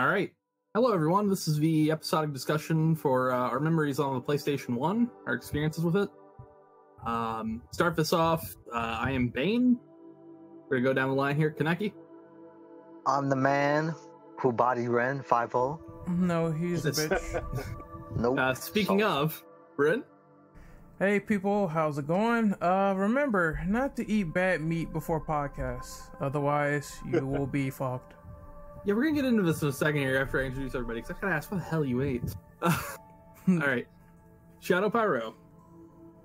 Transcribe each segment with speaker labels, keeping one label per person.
Speaker 1: All right. Hello, everyone. This is the episodic discussion for our memories on the PlayStation 1, our experiences with it. Start this off, I am Bane. We're going to go down the line here. Kaneki?
Speaker 2: I'm the man who bodied Ren 5-0.
Speaker 3: No, he's a bitch.
Speaker 2: Nope.
Speaker 1: Speaking of, Ren?
Speaker 3: Hey people, how's it going? Remember not to eat bad meat before podcasts, otherwise you will be fucked.
Speaker 1: Yeah, we're going to get into this in a second here after I introduce everybody, because I gotta ask what the hell you ate. Alright. Shadow Pyro.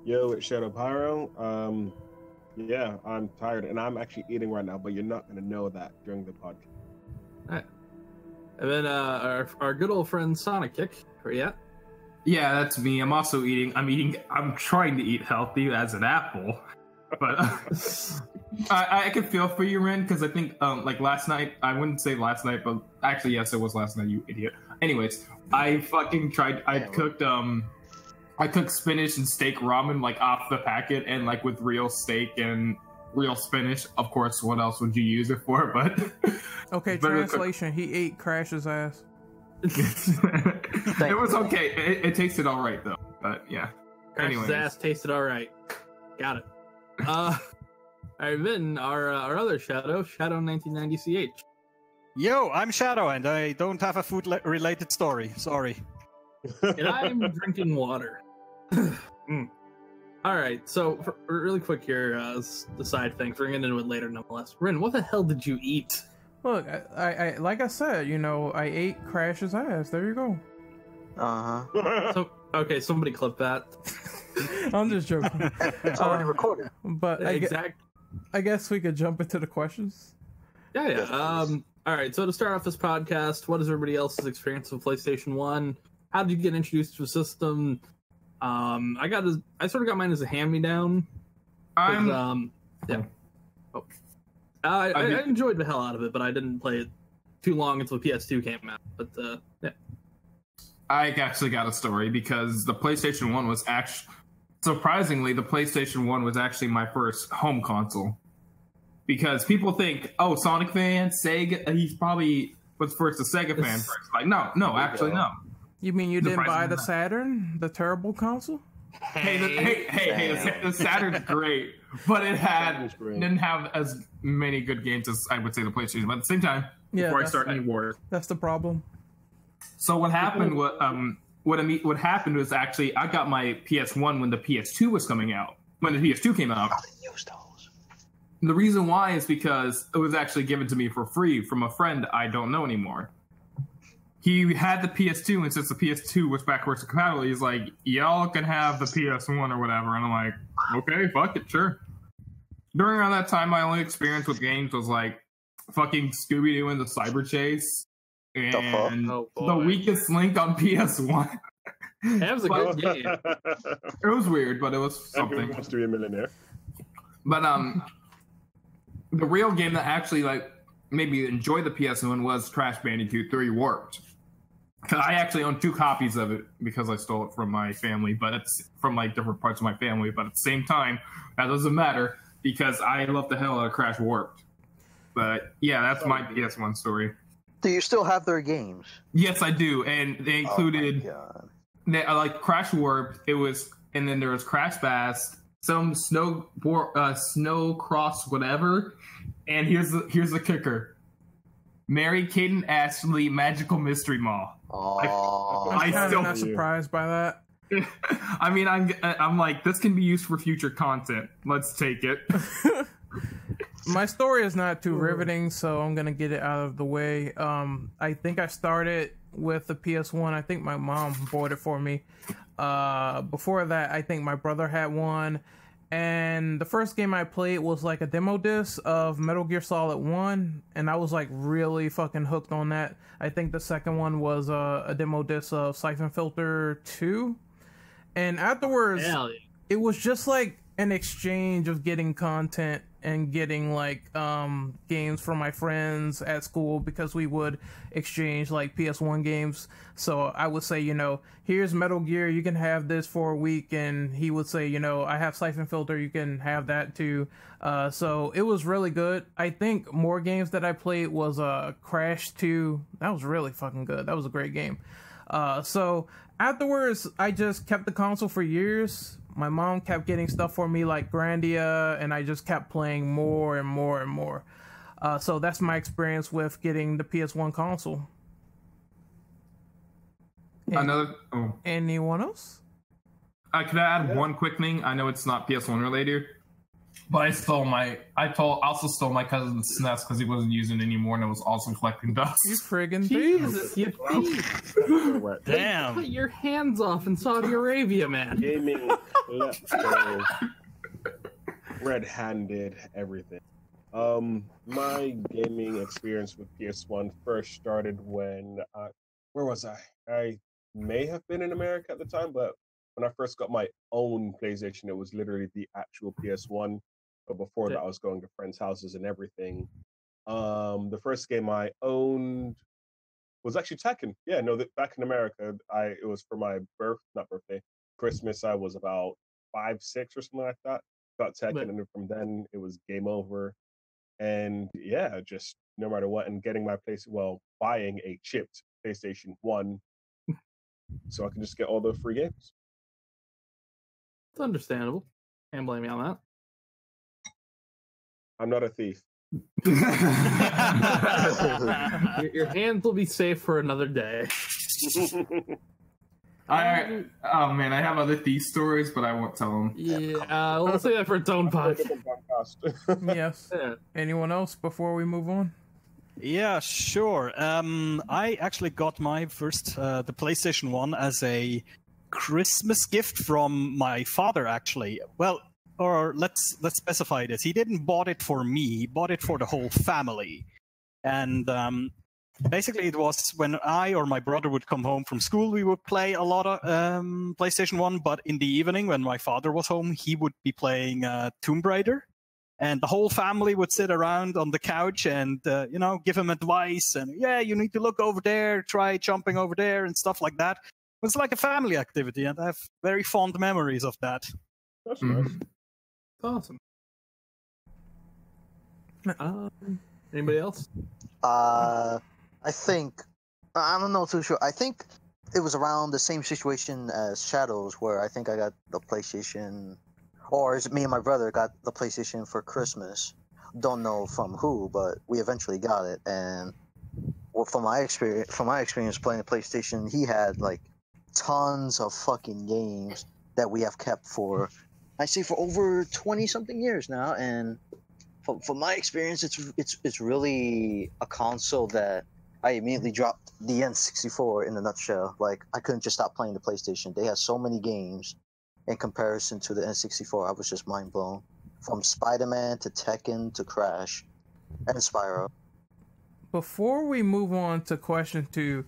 Speaker 4: Yo, it's Shadow Pyro. Yeah, I'm tired, and I'm actually eating right now, but you're not going to know that during the podcast.
Speaker 1: Alright. And then our good old friend Sonic Kick. Where you at?
Speaker 5: Yeah, that's me. I'm also eating. I'm trying to eat healthy as an apple, but I can feel for you, Ren, because I think like last night. I wouldn't say last night, but actually, yes, it was last night. You idiot. Anyways, I fucking tried. I cooked spinach and steak ramen like off the packet and like with real steak and real spinach. Of course, what else would you use it for? But
Speaker 3: okay, translation: he ate Crash's ass.
Speaker 5: It was okay. It tasted all right though. But yeah.
Speaker 1: Crash's ass tasted all right. Got it. All right, then our other Shadow 1990 CH.
Speaker 6: Yo, I'm Shadow, and I don't have a food-related story. Sorry.
Speaker 1: And I'm drinking water. All right, so for really quick here, the side things. We're getting into it later, nonetheless. Ren, what the hell did you eat?
Speaker 3: Look, I like I said, I ate Crash's ass. There you go.
Speaker 1: So, okay, somebody clip that.
Speaker 3: I'm just joking.
Speaker 2: It's already recorded.
Speaker 3: But I guess we could jump into the questions.
Speaker 1: Yeah. All right, so to start off this podcast, what is everybody else's experience with PlayStation 1? How did you get introduced to the system? I sort of got mine as a hand-me-down. Yeah. Oh. I enjoyed the hell out of it, but I didn't play it too long until PS2 came out. But yeah,
Speaker 5: I actually got a story because the PlayStation 1 was surprisingly, the PlayStation 1 was actually my first home console. Because people think, oh, Sonic fan, Sega, he's probably was first a Sega fan first. Like, no, actually, no.
Speaker 3: You mean you didn't buy the Saturn, the terrible console?
Speaker 5: Hey, the Saturn's great, but didn't have as many good games as I would say the PlayStation. But at the same time, before I start any war,
Speaker 3: that's the problem.
Speaker 5: So what happened? What happened was actually I got my PS1 when the PS2 was coming out. When the PS2 came out, the reason why is because it was actually given to me for free from a friend I don't know anymore. He had the PS2, and since the PS2 was backwards compatible, he's like, y'all can have the PS1 or whatever. And I'm like, okay, fuck it, sure. During around that time, my only experience with games was like fucking Scooby-Doo and the Cyber Chase and the Weakest Link on PS1.
Speaker 1: That was a good game.
Speaker 5: It was weird, but it was something.
Speaker 4: Everyone wants to be a millionaire.
Speaker 5: But the real game that actually like made me enjoy the PS1 was Crash Bandicoot 3 Warped. I actually own 2 copies of it because I stole it from my family, but it's from like different parts of my family. But at the same time, that doesn't matter because I love the hell out of Crash Warped. But yeah, that's my PS1 story.
Speaker 2: Do you still have their games?
Speaker 5: Yes, I do, and they included like Crash Warped. It was, and then there was Crash Bass, some snow cross, whatever. And here's the kicker: Mary Kate and Ashley Magical Mystery Mall.
Speaker 3: I'm still not surprised by that.
Speaker 5: I mean, I'm like, this can be used for future content. Let's take it.
Speaker 3: My story is not too riveting, so I'm gonna get it out of the way. I think I started with the PS1. I think my mom bought it for me. Before that, I think my brother had one. And the first game I played was like a demo disc of Metal Gear Solid 1, and I was like really fucking hooked on that. I think the second one was a demo disc of Siphon Filter 2. And afterwards, it was just like an exchange of getting content and getting like games from my friends at school because we would exchange like PS1 games. So I would say, here's Metal Gear, you can have this for a week, and he would say, I have Siphon Filter, you can have that too. So it was really good. I think more games that I played was Crash 2. That was really fucking good. That was a great game. So afterwards, I just kept the console for years. My mom kept getting stuff for me like Grandia, and I just kept playing more and more and more. So that's my experience with getting the PS1 console. Anyone else?
Speaker 5: Could I add one quick thing? I know it's not PS1 related, but I also stole my cousin's SNES because he wasn't using it anymore, and I was also collecting dust.
Speaker 3: You friggin' thief!
Speaker 1: Jesus, you thief!
Speaker 6: Damn.
Speaker 1: Cut your hands off in Saudi Arabia, man.
Speaker 4: Gaming, let's go. Red-handed everything. My gaming experience with PS1 first started when where was I? I may have been in America at the time, but when I first got my own PlayStation, it was literally the actual PS1. But before that, I was going to friends' houses and everything. The first game I owned was actually Tekken. Yeah, no, back in America, it was for my Christmas. I was about 5, 6 or something like that. Got Tekken, and from then it was game over. And yeah, just no matter what, and getting my buying a chipped PlayStation 1 so I can just get all the free games.
Speaker 1: It's understandable. Can't blame me on that.
Speaker 4: I'm not a thief.
Speaker 1: Your hands will be safe for another day.
Speaker 5: I have other thief stories, but I won't tell them.
Speaker 1: Yeah, we'll say that for its own podcast.
Speaker 3: Yes. Yeah. Anyone else before we move on?
Speaker 6: Yeah, sure. I actually got my first the PlayStation 1 as a Christmas gift from my father, actually. Well, or let's specify this. He didn't bought it for me. He bought it for the whole family. And basically it was when I or my brother would come home from school, we would play a lot of PlayStation 1, but in the evening when my father was home, he would be playing Tomb Raider. And the whole family would sit around on the couch and, give him advice. And, you need to look over there, try jumping over there and stuff like that. It was like a family activity, and I have very fond memories of that.
Speaker 4: That's nice.
Speaker 1: Awesome. Anybody else?
Speaker 2: I think, I'm not too sure. I think it was around the same situation as Shadows, where I think I got the PlayStation... Or is it me and my brother got the PlayStation for Christmas? Don't know from who, but we eventually got it. And from my experience playing the PlayStation, he had like tons of fucking games that we have kept for over 20 something years now. And from my experience, it's really a console that I immediately dropped the N64 in a nutshell. Like I couldn't just stop playing the PlayStation. They had so many games. In comparison to the N64, I was just mind blown. From Spider-Man to Tekken to Crash and Spyro.
Speaker 3: Before we move on to question 2,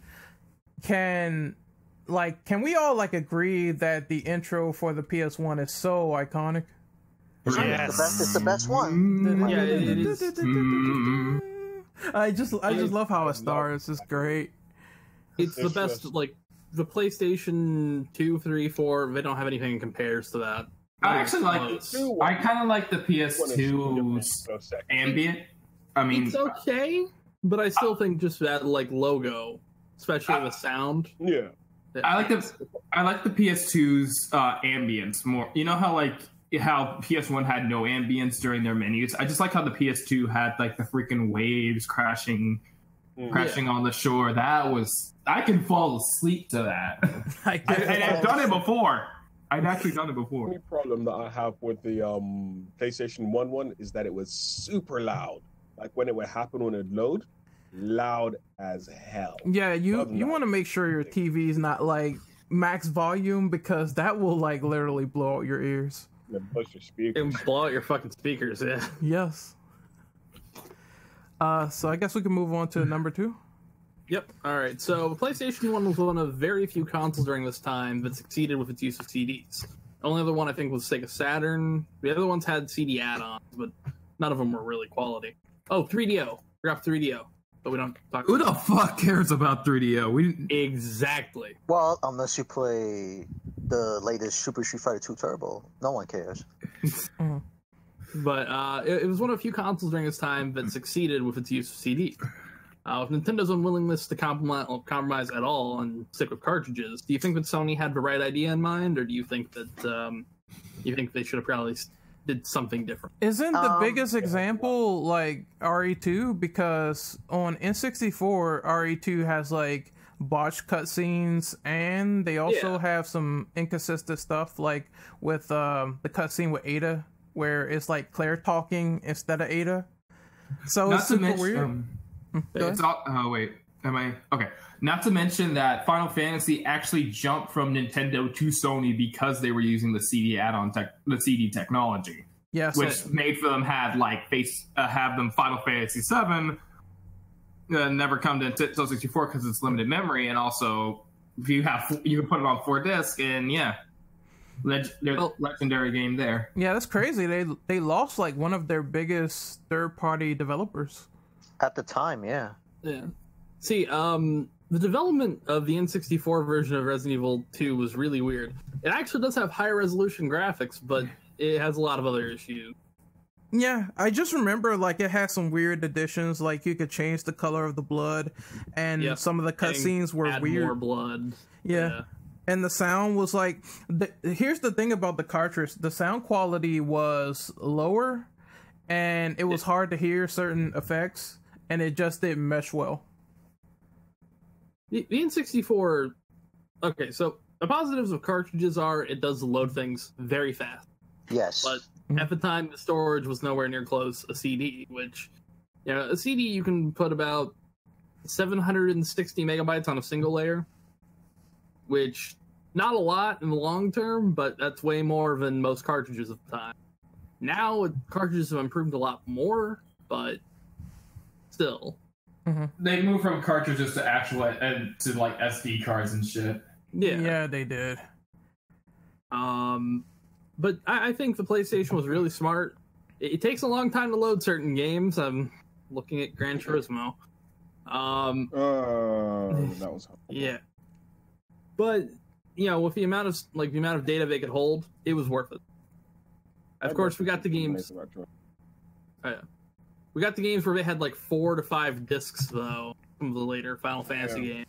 Speaker 3: can we all agree that the intro for the PS1 is so iconic?
Speaker 6: Yes.
Speaker 2: It's the best one.
Speaker 1: Yeah, it is.
Speaker 3: I just love how it starts. It's great.
Speaker 1: It's the best, the PlayStation 2, 3, 4, they don't have anything in compares to that.
Speaker 5: I kind of like the PS2's ambient. I mean,
Speaker 1: it's okay, but I still think just that logo, especially the sound.
Speaker 4: Yeah.
Speaker 5: I like the PS2's ambience more. You know how PS1 had no ambience during their menus? I just like how the PS2 had the freaking waves crashing on the shore. That was... I can fall asleep to that. And I've done it before. I've actually done it before.
Speaker 4: The only problem that I have with the PlayStation 1 is that it was super loud. Like when it would happen when it load, loud as hell.
Speaker 3: Yeah, you want to make sure your TV is not max volume, because that will literally blow out your ears.
Speaker 4: And bust your speakers.
Speaker 1: And blow out your fucking speakers, yeah.
Speaker 3: Yes. So I guess we can move on to number 2.
Speaker 1: Yep. All right. So PlayStation 1 was one of very few consoles during this time that succeeded with its use of CDs. The only other one I think was Sega Saturn. The other ones had CD add-ons, but none of them were really quality. Oh, 3DO. Forgot 3DO. But we don't talk
Speaker 5: Who
Speaker 1: about
Speaker 5: the fuck cares about 3DO?
Speaker 1: Exactly.
Speaker 2: Well, unless you play the latest Super Street Fighter 2 Turbo, no one cares.
Speaker 1: But it was one of a few consoles during its time that succeeded with its use of CD. With Nintendo's unwillingness to compromise at all and stick with cartridges, do you think that Sony had the right idea in mind, or do you think that they should have probably did something different?
Speaker 3: Isn't the biggest example like RE2? Because on N64, RE2 has like botched cutscenes, and they also have some inconsistent stuff, like with the cutscene with Ada, where it's like Claire talking instead of Ada. So it's super weird.
Speaker 5: It's all, oh wait, am I okay? Not to mention that Final Fantasy actually jumped from Nintendo to Sony because they were using the CD add-on the CD technology.
Speaker 3: Yes,
Speaker 5: which made for them have them Final Fantasy VII never come to Nintendo 64 because it's limited memory, and also if you can put it on 4 discs, and legendary game there.
Speaker 3: Yeah, that's crazy. They lost like one of their biggest third-party developers
Speaker 2: at the time. Yeah.
Speaker 1: See, the development of the N64 version of Resident Evil 2 was really weird. It actually does have higher resolution graphics, but it has a lot of other issues.
Speaker 3: Yeah, I just remember like it had some weird additions, like you could change the color of the blood, and some of the cutscenes were weird.
Speaker 1: More blood.
Speaker 3: Yeah. And the sound was like, here's the thing about the cartridge: the sound quality was lower, and it was hard to hear certain effects, and it just didn't mesh well.
Speaker 1: The N64. Okay, so the positives of cartridges are it does load things very fast.
Speaker 2: Yes.
Speaker 1: But at the time, the storage was nowhere near close a CD, which, a CD you can put about 760 megabytes on a single layer, which not a lot in the long term, but that's way more than most cartridges at the time. Now, cartridges have improved a lot more, but still.
Speaker 5: They moved from cartridges to actual to like SD cards and shit.
Speaker 3: Yeah, they did.
Speaker 1: But I think the PlayStation was really smart. It takes a long time to load certain games. I'm looking at Gran Turismo.
Speaker 4: That was helpful.
Speaker 1: Yeah. But with the amount of data they could hold, it was worth it. Of course, we got the games. We got the games where they had like 4 to 5 discs, though. Some of the later Final Fantasy games.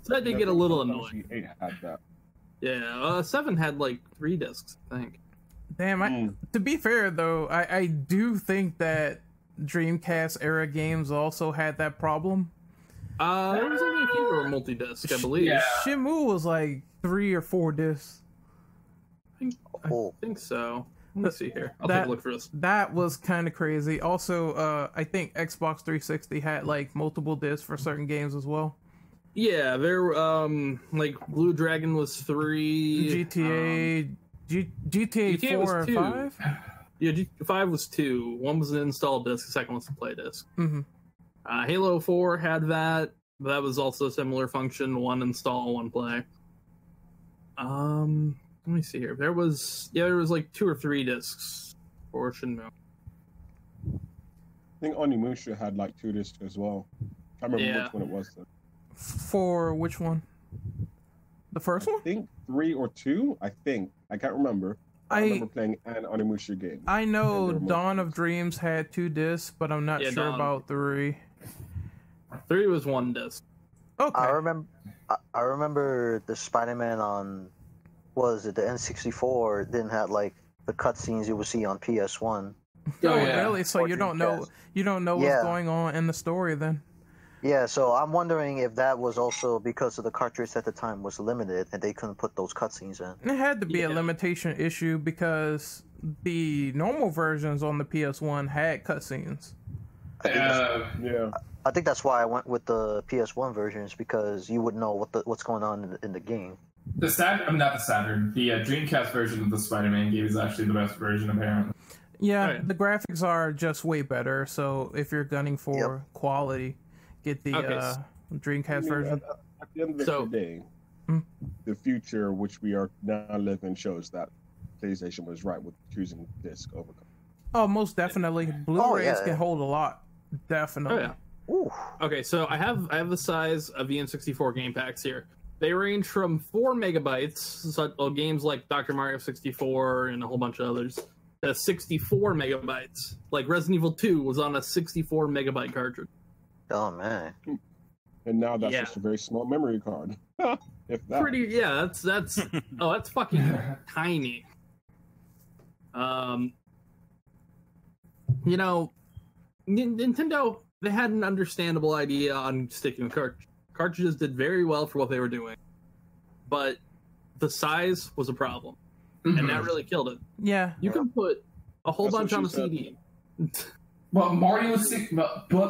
Speaker 1: So that did get a little annoying.
Speaker 4: 8 had that.
Speaker 1: Yeah, 7 had like 3 discs, I think.
Speaker 3: Damn, to be fair though, I do think that Dreamcast era games also had that problem.
Speaker 1: There was only a few that were multi-disc, I believe.
Speaker 5: Yeah.
Speaker 3: Shenmue was like 3 or 4 discs.
Speaker 1: I think so. Let me see here. I'll take a look for this.
Speaker 3: That was kind of crazy. Also, I think Xbox 360 had like multiple discs for certain games as well.
Speaker 1: Yeah, there like Blue Dragon was 3.
Speaker 3: GTA 4
Speaker 1: was 2.
Speaker 3: and 5?
Speaker 1: Yeah, 5 was 2. One was an install disc, the second was a play disc. Halo 4 had that. But that was also a similar function: 1 install, 1 play. Let me see here. There was like 2 or 3 discs for Shenmue.
Speaker 4: I think Onimusha had like 2 discs as well. I remember which one it was though.
Speaker 3: For which one? The first one?
Speaker 4: I think 3 or 2. I can't remember. I remember playing an Onimusha game.
Speaker 3: I know Dawn of Dreams had 2 discs, but I'm not sure about 3.
Speaker 1: 3 was 1 disc.
Speaker 3: Okay.
Speaker 2: I remember the Spider-Man on, was it the N64? Didn't have like the cutscenes you would see on PS1.
Speaker 3: Really? So you don't know what's going on in the story then?
Speaker 2: Yeah, so I'm wondering if that was also because of the cartridge at the time was limited and they couldn't put those cutscenes in.
Speaker 3: It had to be a limitation issue because the normal versions on the PS1 had cutscenes.
Speaker 2: I think that's why I went with the PS1 versions, because you would know what's going on in the game.
Speaker 5: The Dreamcast version of the Spider-Man game is actually the best version, apparently.
Speaker 3: Yeah, the graphics are just way better. So if you're gunning for quality, get the Dreamcast version.
Speaker 4: At the end of the day, the future which we are now living shows that PlayStation was right with choosing disc over.
Speaker 3: Oh, most definitely. Blu-rays
Speaker 2: yeah.
Speaker 3: can hold a lot. Definitely.
Speaker 1: Oh yeah.
Speaker 2: Ooh.
Speaker 1: Okay, so I have the size of the N64 game packs here. They range from 4 megabytes, so games like Dr. Mario 64 and a whole bunch of others, to 64 megabytes. Like Resident Evil 2 was on a 64 megabyte cartridge.
Speaker 2: Oh man.
Speaker 4: And now that's
Speaker 1: Yeah.
Speaker 4: just a very small memory card. If that.
Speaker 1: That's oh, that's fucking tiny. You know, Nintendo, they had an understandable idea on sticking with cartridges. Cartridges did very well for what they were doing, but the size was a problem, and that really killed it.
Speaker 3: Yeah.
Speaker 1: You can put a whole
Speaker 4: That's
Speaker 1: bunch
Speaker 4: what
Speaker 1: on a
Speaker 4: she said.
Speaker 1: CD.
Speaker 5: But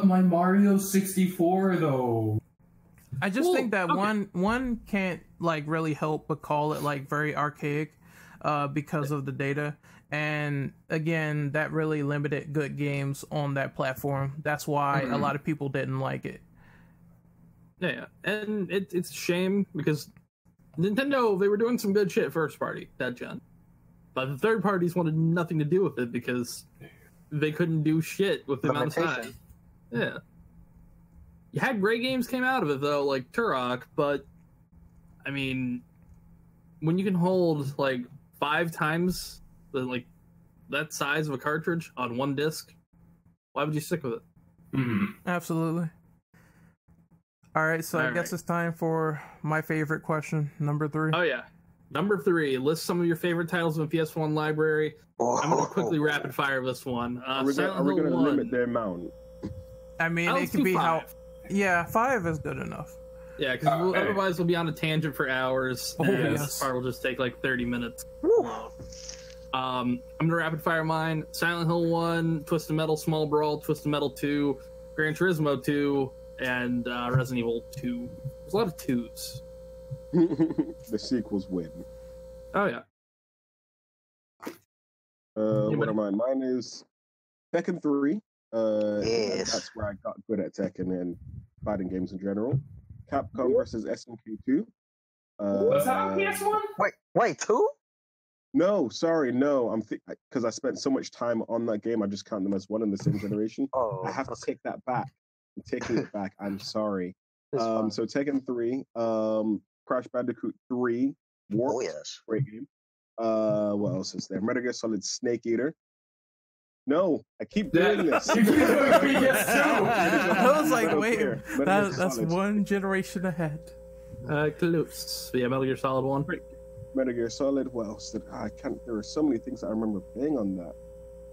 Speaker 5: my Mario 64 though.
Speaker 3: I just
Speaker 1: Well,
Speaker 3: think that
Speaker 1: okay.
Speaker 3: one can't like really help but call it like very archaic because of the data. And again, that really limited good games on that platform. That's why a lot of people didn't like it.
Speaker 1: Yeah, and it's a shame because Nintendo, they were doing some good shit first party that gen, but the third parties wanted nothing to do with it because they couldn't do shit with the amount of
Speaker 2: Limitation.
Speaker 1: size. Yeah, you had great games came out of it though, like Turok, but I mean, when you can hold like 5 times the that size of a cartridge on one disc, why would you stick with it?
Speaker 3: Absolutely. All right, so I guess it's time for my favorite question, number 3.
Speaker 1: Oh yeah, number 3. List some of your favorite titles in the PS1 library. I'm gonna quickly rapid fire this one.
Speaker 4: Are we going to limit the amount?
Speaker 3: I mean,
Speaker 1: Let's
Speaker 3: it could
Speaker 1: do
Speaker 3: be
Speaker 1: 5.
Speaker 3: Yeah, 5 is good enough.
Speaker 1: Yeah, because
Speaker 5: Okay.
Speaker 1: otherwise we'll be on a tangent for hours.
Speaker 3: Oh,
Speaker 1: and
Speaker 3: yes.
Speaker 1: this part will just take like 30 minutes. I'm gonna rapid fire mine. Silent Hill 1, Twisted Metal Small Brawl, Twisted Metal 2, Gran Turismo 2, and Resident Evil 2. There's a lot of 2s.
Speaker 4: The sequels win.
Speaker 1: Oh yeah.
Speaker 4: What am I? Mine is Tekken 3.
Speaker 2: Yes.
Speaker 4: That's where I got good at Tekken and fighting games in general. Capcom versus SNK 2.
Speaker 5: Was that on PS1?
Speaker 2: Wait, 2?
Speaker 4: No, sorry, no. I'm because I spent so much time on that game, I just count them as one in the same generation.
Speaker 2: Oh,
Speaker 4: I have to take that back. I'm taking it back. I'm sorry.
Speaker 2: It's fine.
Speaker 4: So Tekken 3, Crash Bandicoot 3, Warped,
Speaker 2: Oh yes.
Speaker 4: great game. What else is there? Metal Gear Solid Snake Eater. No, I keep doing this.
Speaker 3: I was like,
Speaker 4: Metal
Speaker 3: wait,
Speaker 4: Gear, Metal Gear
Speaker 3: that's
Speaker 4: Solid.
Speaker 3: one generation ahead.
Speaker 1: Close. Yeah, Metal Gear Solid 1.
Speaker 4: Metal Gear Solid. What else? I can't. There are so many things that I remember playing on that.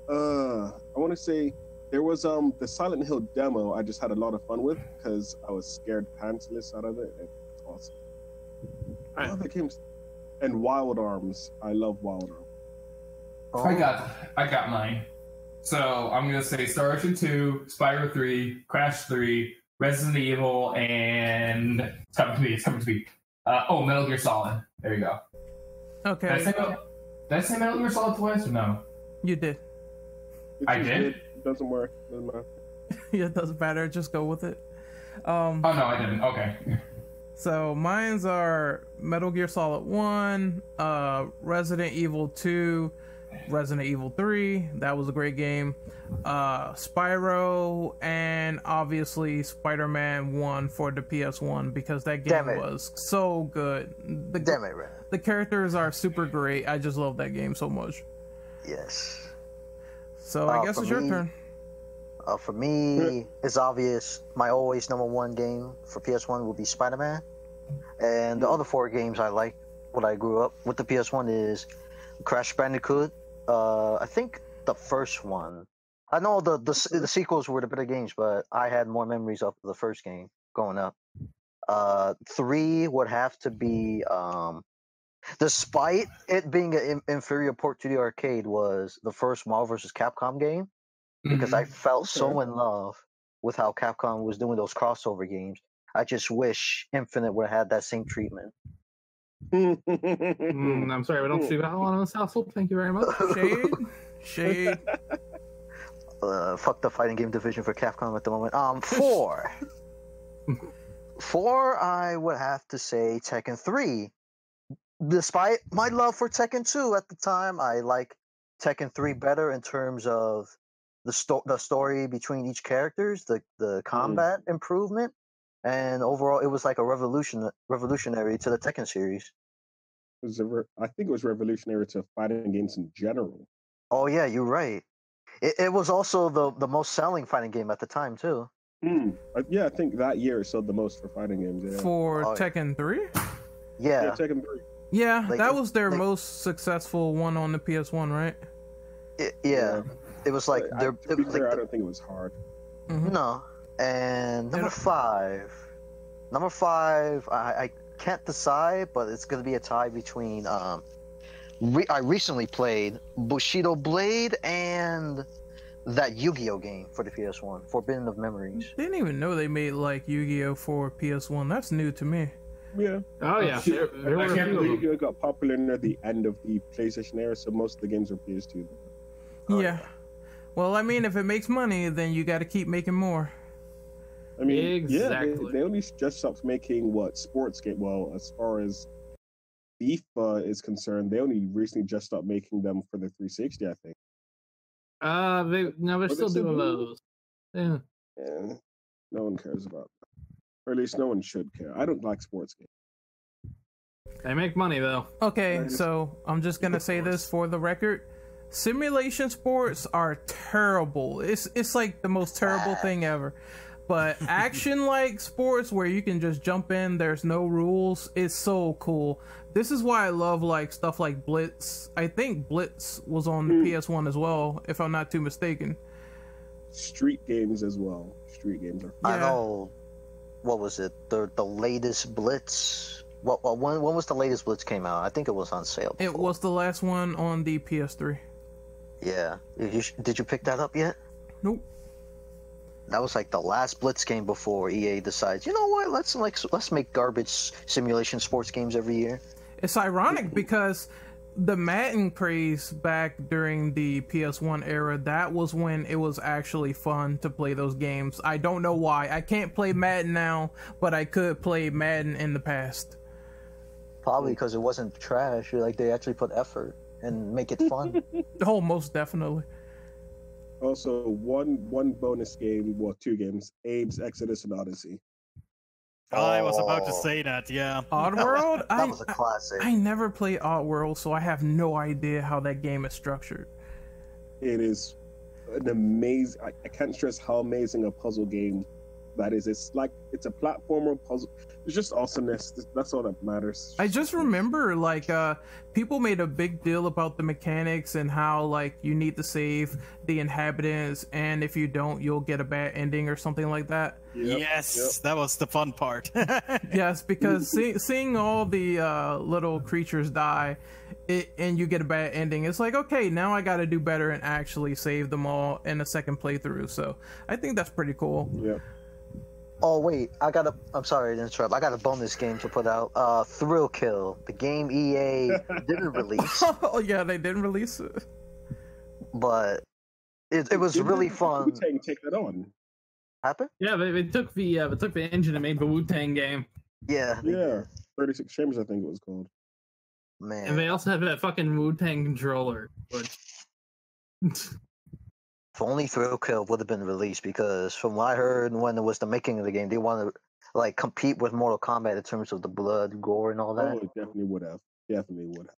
Speaker 4: I want to say there was the Silent Hill demo. I just had a lot of fun with because I was scared pantsless out of it. It's awesome.
Speaker 1: Right.
Speaker 4: Other games and Wild Arms. I love Wild Arms.
Speaker 2: Oh,
Speaker 5: I got mine. So I'm gonna say Star Ocean 2, Spyro 3, Crash 3, Resident Evil, and it's coming to me. Metal Gear Solid. There you go.
Speaker 3: Okay,
Speaker 5: Did I say Metal Gear Solid twice or no?
Speaker 3: you did.
Speaker 4: It's just
Speaker 5: did?
Speaker 4: good. It doesn't work. Doesn't matter.
Speaker 3: Yeah, it doesn't matter. Just go with it.
Speaker 5: Oh no, I didn't. Okay.
Speaker 3: So mine's are Metal Gear Solid 1, Resident Evil 2, Resident Evil 3. That was a great game. Spyro, and obviously Spider-Man 1 for the PS1 because that game
Speaker 2: Damn it.
Speaker 3: was so good.
Speaker 2: Damn it, Ren.
Speaker 3: The characters are super great. I just love that game so much.
Speaker 2: Yes.
Speaker 3: So I guess
Speaker 2: for
Speaker 3: it's your
Speaker 2: me-
Speaker 3: turn.
Speaker 2: For me, it's obvious. My always number 1 game for PS1 would be Spider-Man, and the other 4 games I like. What I grew up with the PS1 is Crash Bandicoot. I think the first one. I know the sequels were the better games, but I had more memories of the first game growing up. 3 would have to be, despite it being an inferior port to the arcade, was the first Marvel vs. Capcom game. Because I felt so in love with how Capcom was doing those crossover games. I just wish Infinite would have had that same treatment.
Speaker 1: I'm sorry, we don't see that one in this household. Thank you very much.
Speaker 3: Shade.
Speaker 2: Fuck the fighting game division for Capcom at the moment. 4. 4, I would have to say Tekken 3. Despite my love for Tekken 2 at the time, I like Tekken 3 better in terms of the story between each characters, the combat improvement, and overall it was like a revolutionary to the Tekken series.
Speaker 4: I think it was revolutionary to fighting games in general.
Speaker 2: Oh yeah, you're right. It was also the most selling fighting game at the time too.
Speaker 4: Yeah, I think that year it sold the most for fighting games. Yeah.
Speaker 3: For Tekken 3?
Speaker 2: Yeah,
Speaker 4: Tekken 3.
Speaker 3: Yeah, that was their most successful one on the PS1, right?
Speaker 2: Yeah. It was like
Speaker 4: I don't think it was hard.
Speaker 2: No. And number five, I can't decide, but it's gonna be a tie between I recently played Bushido Blade and that Yu-Gi-Oh game for the PS1, Forbidden of Memories.
Speaker 3: Didn't even know they made like Yu-Gi-Oh for PS1. That's new to me.
Speaker 4: Yeah.
Speaker 1: Oh yeah.
Speaker 4: I can't believe Yu-Gi-Oh got popular near the end of the PlayStation era, so most of the games are PS2.
Speaker 3: Yeah. Well, I mean, if it makes money, then you got to keep making more.
Speaker 4: I mean,
Speaker 1: exactly.
Speaker 4: they only just stopped making sports game. Well, as far as FIFA is concerned, they only recently just stopped making them for the 360. I think.
Speaker 1: They're still doing those. Yeah.
Speaker 4: Yeah. No one cares about that. Or at least no one should care. I don't like sports games.
Speaker 1: They make money though.
Speaker 3: Okay, so I'm just gonna say this for the record. Simulation sports are terrible. It's like the most terrible thing ever. But action-like sports where you can just jump in, there's no rules, is so cool. This is why I love like stuff like Blitz. I think Blitz was on the PS1 as well, if I'm not too mistaken.
Speaker 4: Street games as well. Street games are
Speaker 2: fun. I know. What was it? The latest Blitz? When was the latest Blitz came out? I think it was on sale before.
Speaker 3: It was the last one on the PS3.
Speaker 2: Yeah. Did you pick that up yet?
Speaker 3: Nope.
Speaker 2: That was like the last Blitz game before EA decides, you know what? Let's make garbage simulation sports games every year.
Speaker 3: It's ironic because the Madden craze back during the PS1 era, that was when it was actually fun to play those games. I don't know why. I can't play Madden now, but I could play Madden in the past.
Speaker 2: Probably because it wasn't trash. Like they actually put effort and make it fun.
Speaker 3: Oh, most definitely.
Speaker 4: Also, one bonus game, well, two games, Abe's Exodus and Odyssey.
Speaker 6: I was about to say that, yeah.
Speaker 3: Oddworld?
Speaker 2: That was a classic.
Speaker 3: I never played Oddworld, so I have no idea how that game is structured.
Speaker 4: It is an amazing... I can't stress how amazing a puzzle game that is. It's a platformer puzzle. It's just awesomeness. That's all that matters.
Speaker 3: I just remember, people made a big deal about the mechanics and how, you need to save the inhabitants, and if you don't, you'll get a bad ending or something like that.
Speaker 6: Yep, that was the fun part.
Speaker 3: Yes, because seeing all the little creatures die, and you get a bad ending, it's like, okay, now I gotta do better and actually save them all in a second playthrough. So I think that's pretty cool.
Speaker 4: Yeah.
Speaker 2: Oh wait, I'm sorry to interrupt. I got a bonus game to put out. Thrill Kill, the game EA didn't release.
Speaker 3: Oh yeah, they didn't release it.
Speaker 2: But it was really fun.
Speaker 4: Wu-Tang take that on.
Speaker 2: Happened?
Speaker 1: Yeah, they took the engine and made the Wu-Tang game.
Speaker 2: Yeah.
Speaker 4: 36 Chambers, I think it was called.
Speaker 2: Man.
Speaker 1: And they also have that fucking Wu-Tang controller.
Speaker 2: If only Thrill Kill would have been released, because from what I heard when it was the making of the game, they wanted to compete with Mortal Kombat in terms of the blood, gore, and all that.
Speaker 4: Oh, it definitely would have.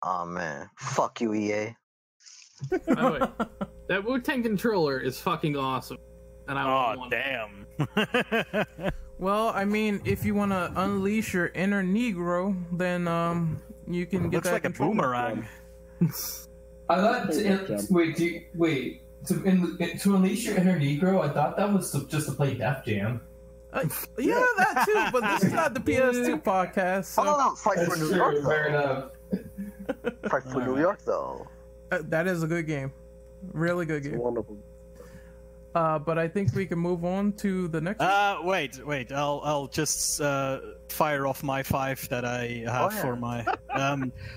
Speaker 2: Oh man, fuck you, EA.
Speaker 1: By the way, that Wu-Tang controller is fucking awesome, and I want
Speaker 6: damn.
Speaker 3: Well, I mean, if you want to unleash your inner Negro, then you can get
Speaker 6: looks
Speaker 3: that
Speaker 6: like
Speaker 3: controller.
Speaker 6: A boomerang.
Speaker 5: I thought. To unleash your inner Negro, I thought that was just to play Def Jam.
Speaker 3: Yeah, that too, but this is not the PS2 podcast. So.
Speaker 2: Oh, Fight for New York,
Speaker 5: fair enough.
Speaker 2: Fight for New York, though.
Speaker 3: That is a good game. Really good game.
Speaker 4: Wonderful.
Speaker 3: But I think we can move on to the next one.
Speaker 6: Wait. I'll just fire off my 5 that I have for my.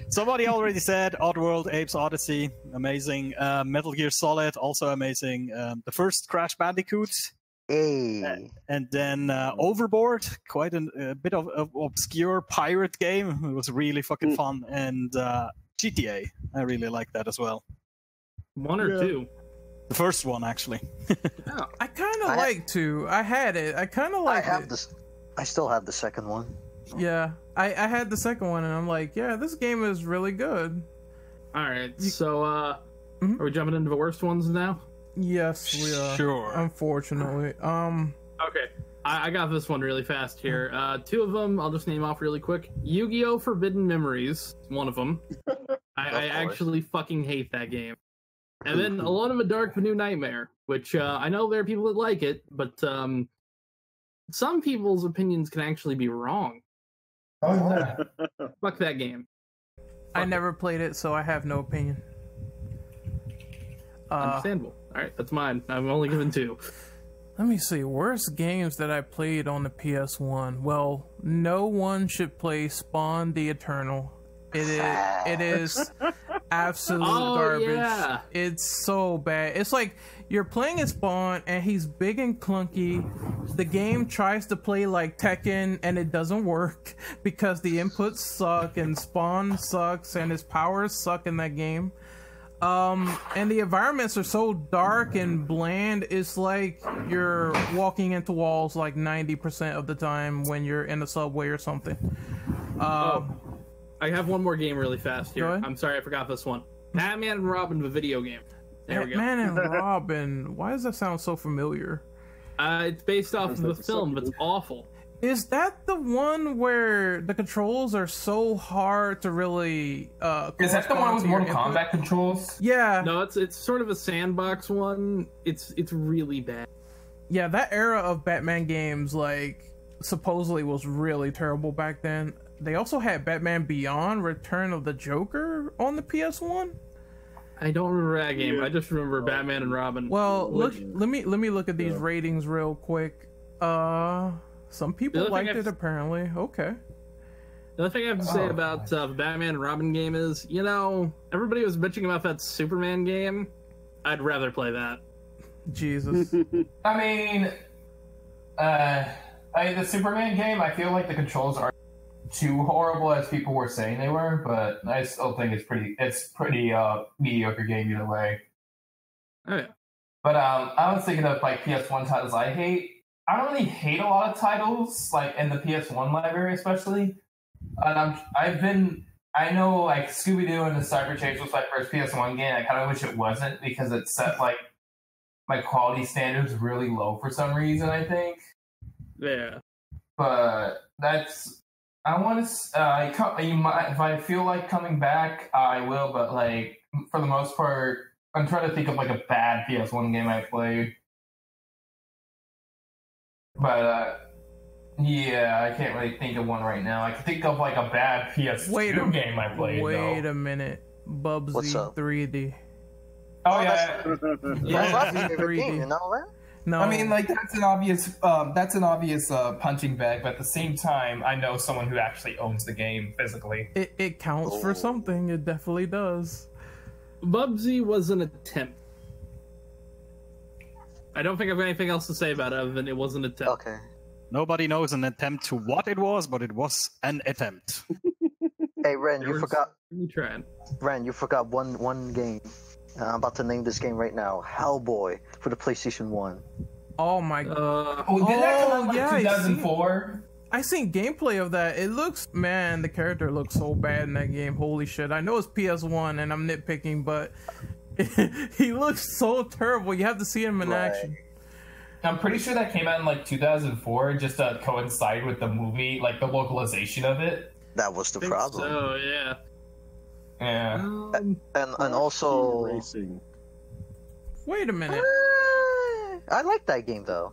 Speaker 6: Somebody already said Oddworld, Abe's Odyssey, amazing. Metal Gear Solid, also amazing. The first Crash Bandicoot.
Speaker 2: Hey.
Speaker 6: And then Overboard, quite a bit of obscure pirate game. It was really fucking fun. And GTA, I really like that as well.
Speaker 1: 1 or 2?
Speaker 6: The first one, actually.
Speaker 1: Oh.
Speaker 3: I kind of like 2. I had it. I kind of like it.
Speaker 2: I still have the second one.
Speaker 3: Yeah, I had the second one, and I'm like, yeah, this game is really good.
Speaker 1: All right, so are we jumping into the worst ones now?
Speaker 3: Yes, we are.
Speaker 6: Sure.
Speaker 3: Unfortunately.
Speaker 1: Okay, I got this one really fast here. 2 of them, I'll just name off really quick. Yu-Gi-Oh! Forbidden Memories, one of them. I actually fucking hate that game. And then Alone in the Dark, The New Nightmare, which I know there are people that like it, but some people's opinions can actually be wrong. Fuck that game.
Speaker 3: I never played it, so I have no opinion.
Speaker 1: Understandable. All right, that's mine. I'm only given 2.
Speaker 3: Let me see. Worst games that I played on the PS1. Well, no one should play Spawn the Eternal. It is absolute garbage. Yeah. It's so bad. It's like you're playing as Spawn and he's big and clunky. The game tries to play like Tekken and it doesn't work because the inputs suck and Spawn sucks and his powers suck in that game. And the environments are so dark and bland. It's like you're walking into walls like 90% of the time when you're in the subway or something.
Speaker 1: I have one more game really fast here. I'm sorry, I forgot this one. Batman and Robin, the video game. There we go.
Speaker 3: Batman and Robin. Why does that sound so familiar?
Speaker 1: It's based off of the film, but it's awful.
Speaker 3: Is that the one where the controls are so hard to really
Speaker 5: is that the one with more combat controls?
Speaker 3: Yeah.
Speaker 1: No, it's sort of a sandbox one. It's really bad.
Speaker 3: Yeah, that era of Batman games like supposedly was really terrible back then. They also had Batman Beyond: Return of the Joker on the PS1.
Speaker 1: I don't remember that game. Yeah. I just remember Batman and Robin.
Speaker 3: Well, let me look at these ratings real quick. Some people liked it apparently. Okay.
Speaker 1: The other thing I have to say about the Batman and Robin game is, everybody was bitching about that Superman game. I'd rather play that.
Speaker 3: Jesus.
Speaker 5: I mean, the Superman game, I feel like the controls aren't too horrible as people were saying they were, but I still think it's pretty mediocre game either way.
Speaker 1: Oh yeah.
Speaker 5: But I was thinking of like PS1 titles I hate. I don't really hate a lot of titles like in the PS1 library, especially. And I know like Scooby-Doo and the Cyber Chase was my first PS1 game. I kind of wish it wasn't because it set like my quality standards really low for some reason. I think.
Speaker 1: Yeah.
Speaker 5: But that's. I want to. If I feel like coming back, I will. But like for the most part, I'm trying to think of like a bad PS1 game I played. But yeah, I can't really think of one right now. I can think of like a bad PS2 game I played.
Speaker 3: Wait a minute, Bubsy 3D.
Speaker 5: Oh yeah,
Speaker 2: That's my favorite game. You know that?
Speaker 3: No,
Speaker 5: I mean like that's an obvious punching bag, but at the same time, I know someone who actually owns the game physically.
Speaker 3: It counts for something. It definitely does.
Speaker 1: Bubsy was an attempt. I don't think I have anything else to say about it other than it was an attempt.
Speaker 2: Okay.
Speaker 6: Nobody knows an attempt to what it was, but it was an attempt.
Speaker 2: Hey Ren, you forgot.
Speaker 1: Ren,
Speaker 2: you forgot one game. I'm about to name this game right now. Hellboy for the PlayStation 1.
Speaker 3: Oh my
Speaker 5: god. Did that come out in 2004?
Speaker 3: I seen gameplay of that. It looks, man, the character looks so bad in that game. Holy shit. I know it's PS1 and I'm nitpicking, but he looks so terrible. You have to see him in action.
Speaker 5: I'm pretty sure that came out in like 2004 just to coincide with the movie, like the localization of it.
Speaker 2: That was the problem.
Speaker 1: Oh, yeah.
Speaker 5: Yeah.
Speaker 2: And also
Speaker 4: racing.
Speaker 3: Wait a minute.
Speaker 2: I like that game though.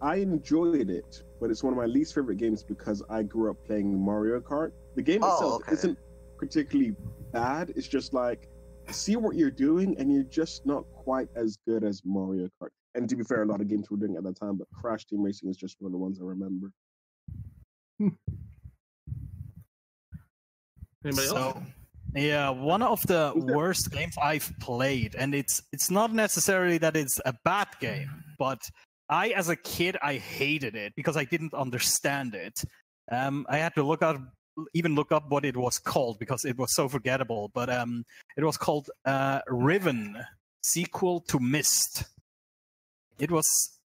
Speaker 4: I enjoyed it, but it's one of my least favorite games because I grew up playing Mario Kart. The game itself isn't particularly bad. It's just like see what you're doing and you're just not quite as good as Mario Kart. And to be fair, a lot of games were doing it at that time, but Crash Team Racing is just one of the ones I remember.
Speaker 1: Anybody else?
Speaker 6: Yeah, one of the worst games I've played, and it's not necessarily that it's a bad game, but as a kid, I hated it because I didn't understand it. I had to look up even look up what it was called because it was so forgettable. But it was called Riven, sequel to Myst. It was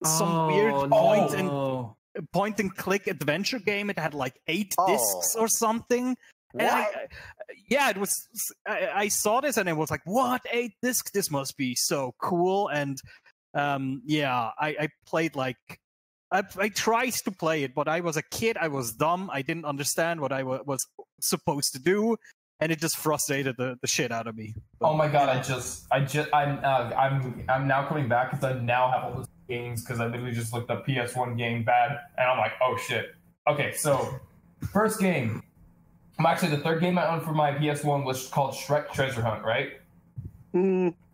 Speaker 6: some weird point and click adventure game. It had like 8 discs or something. And it was. I saw this and it was like, what, 8 discs? This must be so cool. And I played like. I tried to play it, but I was a kid. I was dumb. I didn't understand what I was supposed to do, and it just frustrated the shit out of me.
Speaker 5: But, oh my god! I'm now coming back because I now have all those games because I literally just looked up PS1 game bad, and I'm like, oh shit. Okay, so first game. The third game I owned for my PS1 was called Shrek Treasure Hunt, right?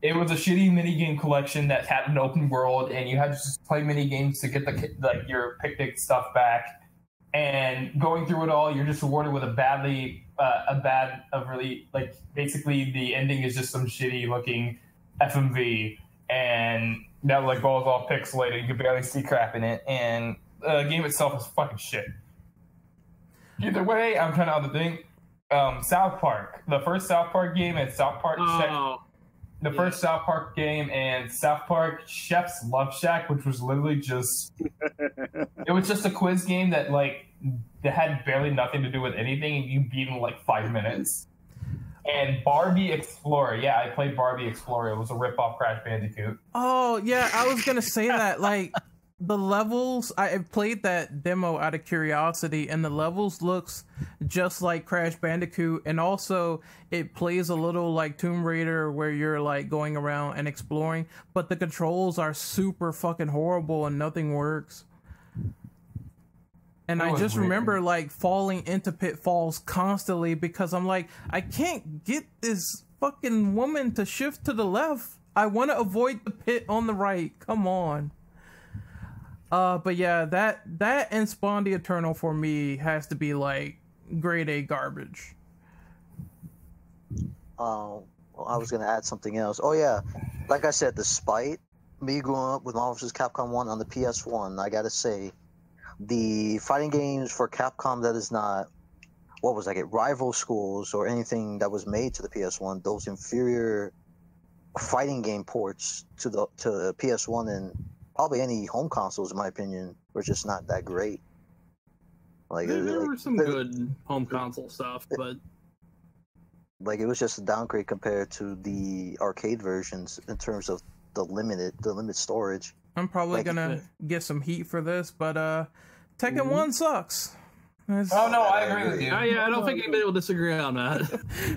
Speaker 5: It was a shitty minigame collection that had an open world, and you had to just play minigames to get your picnic stuff back. And going through it all, you're just rewarded with basically the ending is just some shitty looking FMV, and that was all pixelated. You could barely see crap in it, and the game itself is fucking shit. Either way, I'm kind of on the thing. South Park, the first South Park game, and South Park. First South Park game and South Park Chef's Love Shack, which was literally just it was just a quiz game that had barely nothing to do with anything, and you beat in 5 minutes. And Barbie Explorer, I played Barbie Explorer. It was a rip-off Crash Bandicoot.
Speaker 3: Oh yeah, I was gonna say that the levels, I played that demo out of curiosity, and the levels looks just like Crash Bandicoot, and also it plays a little like Tomb Raider where you're going around and exploring, but the controls are super fucking horrible and nothing works. And I just remember falling into pitfalls constantly because I'm I can't get this fucking woman to shift to the left. I want to avoid the pit on the right. Come on. But yeah, that Enslaved Eternal for me has to be grade A garbage.
Speaker 2: Well, I was gonna add something else. Oh yeah, like I said, despite me growing up with Marvel vs. Capcom 1 on the PS1, I gotta say, the fighting games for Capcom that is not rival schools or anything that was made to the PS1, those inferior fighting game ports to the PS1 and probably any home consoles, in my opinion, were just not that great.
Speaker 1: There were some good home console stuff, but
Speaker 2: it was just a downgrade compared to the arcade versions in terms of the limit storage.
Speaker 3: I'm probably gonna get some heat for this, but Tekken 1 sucks.
Speaker 5: Oh no, I agree with you.
Speaker 1: I don't think anybody will disagree on that.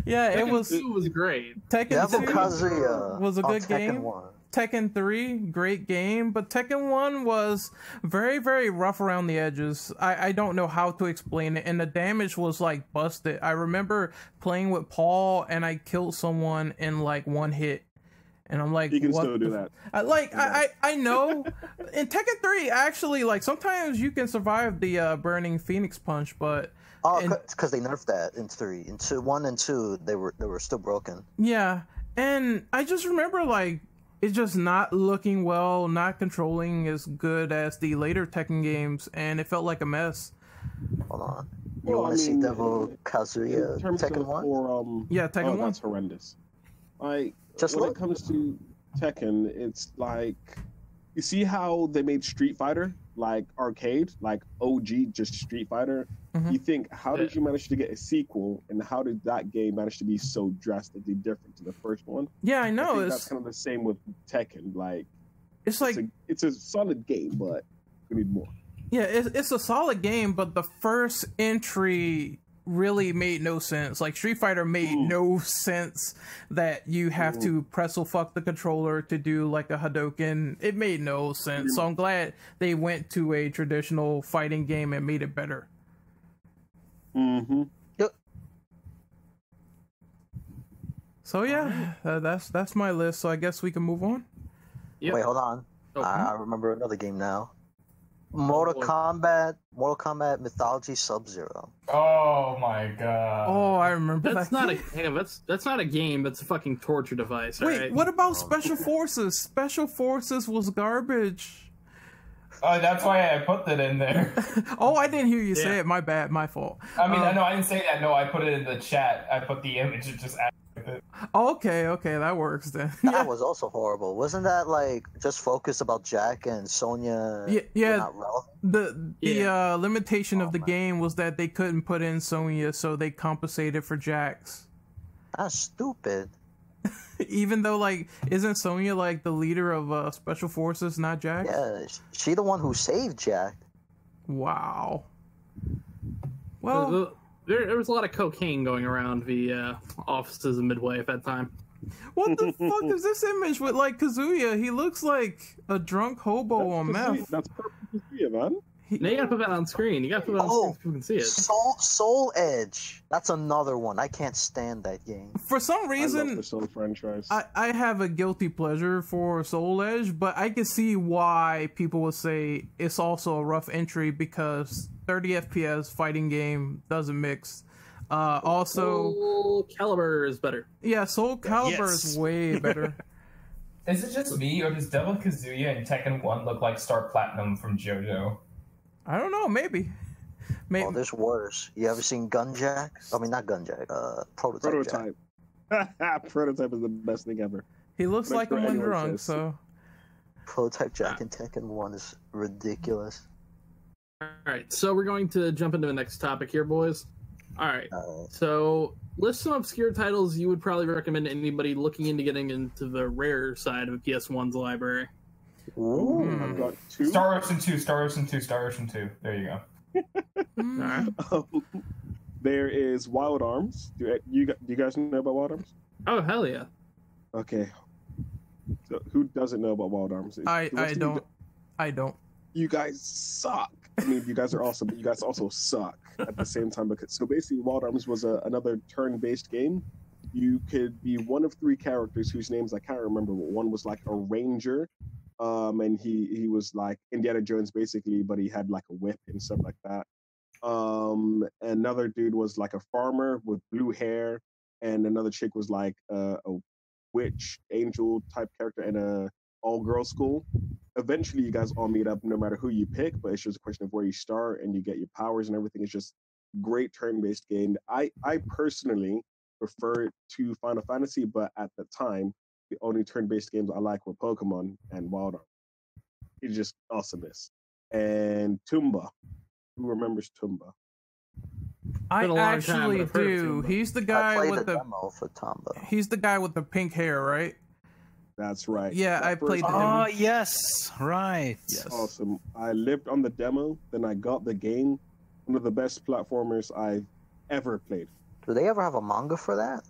Speaker 3: Yeah,
Speaker 1: Tekken 2 was great.
Speaker 3: Tekken 2 was a good
Speaker 2: Tekken
Speaker 3: game.
Speaker 2: 1.
Speaker 3: Tekken 3, great game, but Tekken 1 was very, very rough around the edges. I don't know how to explain it, and the damage was busted. I remember playing with Paul, and I killed someone in one hit. And I'm
Speaker 4: you can still do that.
Speaker 3: I know. In Tekken 3, actually, sometimes you can survive the burning Phoenix Punch, but
Speaker 2: because they nerfed that in 3. In 1 and 2, they were still broken.
Speaker 3: Yeah, and I just remember it's just not looking well, not controlling as good as the later Tekken games, and it felt like a mess.
Speaker 2: Hold on. You want to see Devil Kazuya Tekken 1?
Speaker 3: Yeah, Tekken 1.
Speaker 4: That's horrendous. When it comes to Tekken, it's you see how they made Street Fighter arcade, OG, just Street Fighter.
Speaker 3: Mm-hmm.
Speaker 4: You think, how did you manage to get a sequel, and how did that game manage to be so drastically different to the first one?
Speaker 3: Yeah, I know.
Speaker 4: That's kind of the same with Tekken.
Speaker 3: It's
Speaker 4: a solid game, but we need more.
Speaker 3: Yeah, it's a solid game, but the first entry really made no sense. Street Fighter made no sense that you have to pretzel fuck the controller to do a Hadouken. It made no sense. So I'm glad they went to a traditional fighting game and made it better.
Speaker 2: Mm-hmm. Yep.
Speaker 3: So yeah, that's my list. So I guess we can move on.
Speaker 2: Yep. Wait, hold on.
Speaker 3: Okay.
Speaker 2: I remember another game now. Mortal Kombat Mythology Sub-Zero.
Speaker 5: Oh my god.
Speaker 3: Oh, I remember
Speaker 1: that's
Speaker 3: that.
Speaker 1: That's not a game. That's a fucking torture device.
Speaker 3: Wait,
Speaker 1: right?
Speaker 3: What about Special Forces? Special Forces was garbage.
Speaker 5: Oh, that's why I put that in there.
Speaker 3: Oh, I didn't hear you say it. My bad. My fault.
Speaker 5: I mean, no, I didn't say that. No, I put it in the chat. I put the image. It just added with it.
Speaker 3: Okay, that works then.
Speaker 2: That was also horrible. Wasn't that like just focused about Jack and Sonya?
Speaker 3: Yeah.
Speaker 2: Not relevant?
Speaker 3: The limitation of the game was that they couldn't put in Sonya, so they compensated for Jax.
Speaker 2: That's stupid.
Speaker 3: Even though, like, isn't Sonya like the leader of Special Forces, not Jax?
Speaker 2: Yeah, she the one who saved Jack.
Speaker 3: Wow. Well,
Speaker 1: there was a lot of cocaine going around the offices of Midway at that time.
Speaker 3: What the fuck is this image with like Kazuya? He looks like a drunk hobo on meth.
Speaker 4: That's perfect Kazuya, man.
Speaker 1: Now you gotta put that on screen. You gotta put it on screen so people can see it.
Speaker 2: Soul Edge. That's another one. I can't stand that game.
Speaker 3: For some
Speaker 4: I love
Speaker 3: reason,
Speaker 4: the Soul franchise.
Speaker 3: I have a guilty pleasure for Soul Edge, but I can see why people would say it's also a rough entry because 30 FPS fighting game doesn't mix. Also,
Speaker 1: Soul Calibur is better.
Speaker 3: Yeah, Soul Calibur is way better.
Speaker 5: Is it just me, or does Devil Kazuya and Tekken 1 look like Star Platinum from JoJo?
Speaker 3: I don't know, maybe.
Speaker 2: Oh, there's worse. You ever seen Gunjack? I mean, not Gunjack. Prototype.
Speaker 4: Prototype is the best thing ever.
Speaker 3: He looks like him when
Speaker 4: anyone
Speaker 3: drunk,
Speaker 4: says.
Speaker 3: so.
Speaker 2: Prototype Jack and Tekken 1 is ridiculous.
Speaker 1: All right, so we're going to jump into the next topic here, boys. All right, so list some obscure titles you would probably recommend to anybody looking into getting into the rare side of PS1's library.
Speaker 2: Ooh.
Speaker 4: I've got two.
Speaker 5: Star Ocean 2, Star Ocean 2, Star Ocean 2. There you go.
Speaker 1: All right.
Speaker 4: There is Wild Arms. Do you guys know about Wild Arms?
Speaker 1: Oh, hell yeah.
Speaker 4: Okay. So who doesn't know about Wild Arms?
Speaker 3: I don't.
Speaker 4: You guys suck. I mean, you guys are awesome, but you guys also suck at the same time. So basically, Wild Arms was another turn-based game. You could be one of three characters whose names I can't remember. But one was like a ranger, and he was like Indiana Jones basically, but he had like a whip and stuff like that. Another dude was like a farmer with blue hair, and another chick was like a witch angel type character in a all-girls school. Eventually, you guys all meet up no matter who you pick, but it's just a question of where you start and you get your powers and everything. It's just great turn-based game. I personally prefer it to Final Fantasy, but at the time, the only turn-based games I like were Pokemon and Wild Arms. It's just awesomeness. And Tumba. Who remembers Tumba?
Speaker 3: I
Speaker 1: Been a long time,
Speaker 3: actually
Speaker 1: but I've heard of
Speaker 3: do.
Speaker 1: Tumba.
Speaker 3: He's the
Speaker 2: I
Speaker 3: guy
Speaker 2: played
Speaker 3: with
Speaker 2: the
Speaker 3: the.
Speaker 2: demo for Tomba.
Speaker 3: He's the guy with the pink hair, right?
Speaker 4: That's right.
Speaker 3: Yeah, I played the demo.
Speaker 6: Oh, yes. Right.
Speaker 3: Yes.
Speaker 4: Awesome. I lived on the demo, then I got the game. One of the best platformers I've ever played.
Speaker 2: Do they ever have a manga for that?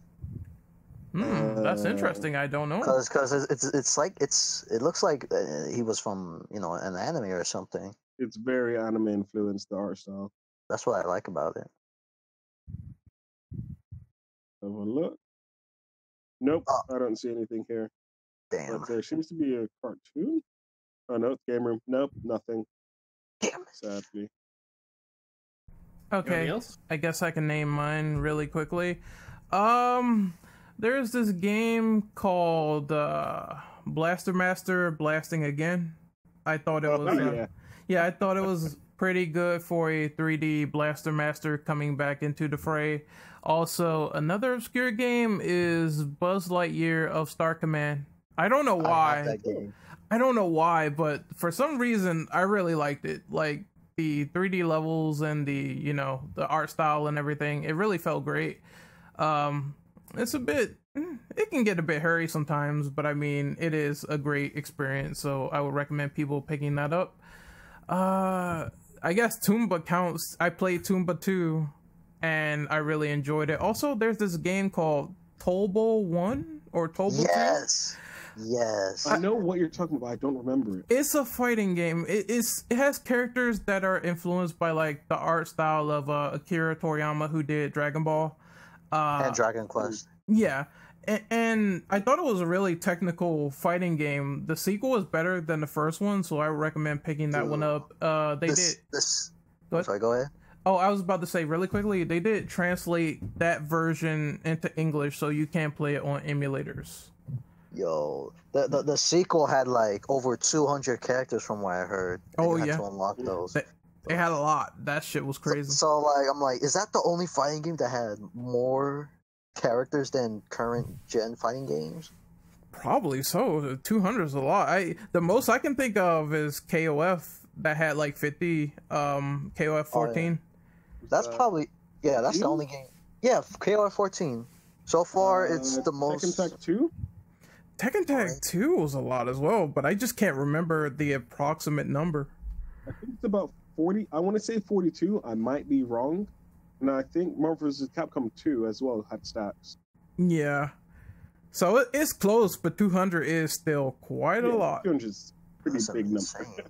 Speaker 3: That's interesting. I don't know.
Speaker 2: Because it looks like he was from an anime or something.
Speaker 4: It's very anime influenced, the art style.
Speaker 2: That's what I like about it.
Speaker 4: Have a look. Nope, I don't see anything here.
Speaker 2: Damn.
Speaker 4: But there seems to be a cartoon. Oh no, Game Room. Nope, nothing.
Speaker 2: Damn it.
Speaker 4: Sadly.
Speaker 3: Okay,
Speaker 1: Anything else?
Speaker 3: I guess I can name mine really quickly. There's this game called Blaster Master Blasting Again. I thought it was I thought it was pretty good for a 3D Blaster Master coming back into the fray. Also, another obscure game is Buzz Lightyear of Star Command. I don't know why.
Speaker 2: I have that game.
Speaker 3: I don't know why, but for some reason I really liked it. Like the 3D levels and the the art style and everything. It really felt great. It's a bit, it can get a bit hairy sometimes, but I mean, it is a great experience, so I would recommend people picking that up. I guess Tumba counts. I played Tumba 2, and I really enjoyed it. Also, there's this game called Tolbo 1 or Tolbo 2.
Speaker 2: Yes.
Speaker 4: I know what you're talking about. I don't remember it.
Speaker 3: It's a fighting game. It has characters that are influenced by like the art style of Akira Toriyama, who did Dragon Ball.
Speaker 2: And Dragon Quest.
Speaker 3: Yeah. And I thought it was a really technical fighting game. The sequel is better than the first one, so I would recommend picking that one up. Go
Speaker 2: Sorry, go ahead.
Speaker 3: Oh, I was about to say really quickly, they did translate that version into English, so you can play it on emulators.
Speaker 2: Yo, the sequel had like over 200 characters from what I heard. And you had to unlock those.
Speaker 3: They had a lot. That shit was crazy.
Speaker 2: So like, I'm like, is that the only fighting game that had more characters than current gen fighting games?
Speaker 3: Probably so. 200 is a lot. The most I can think of is KOF that had like 50. KOF 14.
Speaker 2: That's probably that's the only game. Yeah, KOF 14. So far, it's the most.
Speaker 4: Tekken Tag 2.
Speaker 3: Tekken Tag 2 was a lot as well, but I just can't remember the approximate number.
Speaker 4: I think it's about 40. I want to say 42. I might be wrong. And I think Marvel vs. Capcom 2 as well had stacks.
Speaker 3: Yeah. So it's close, but 200 is still quite a lot.
Speaker 4: 200 is pretty big number.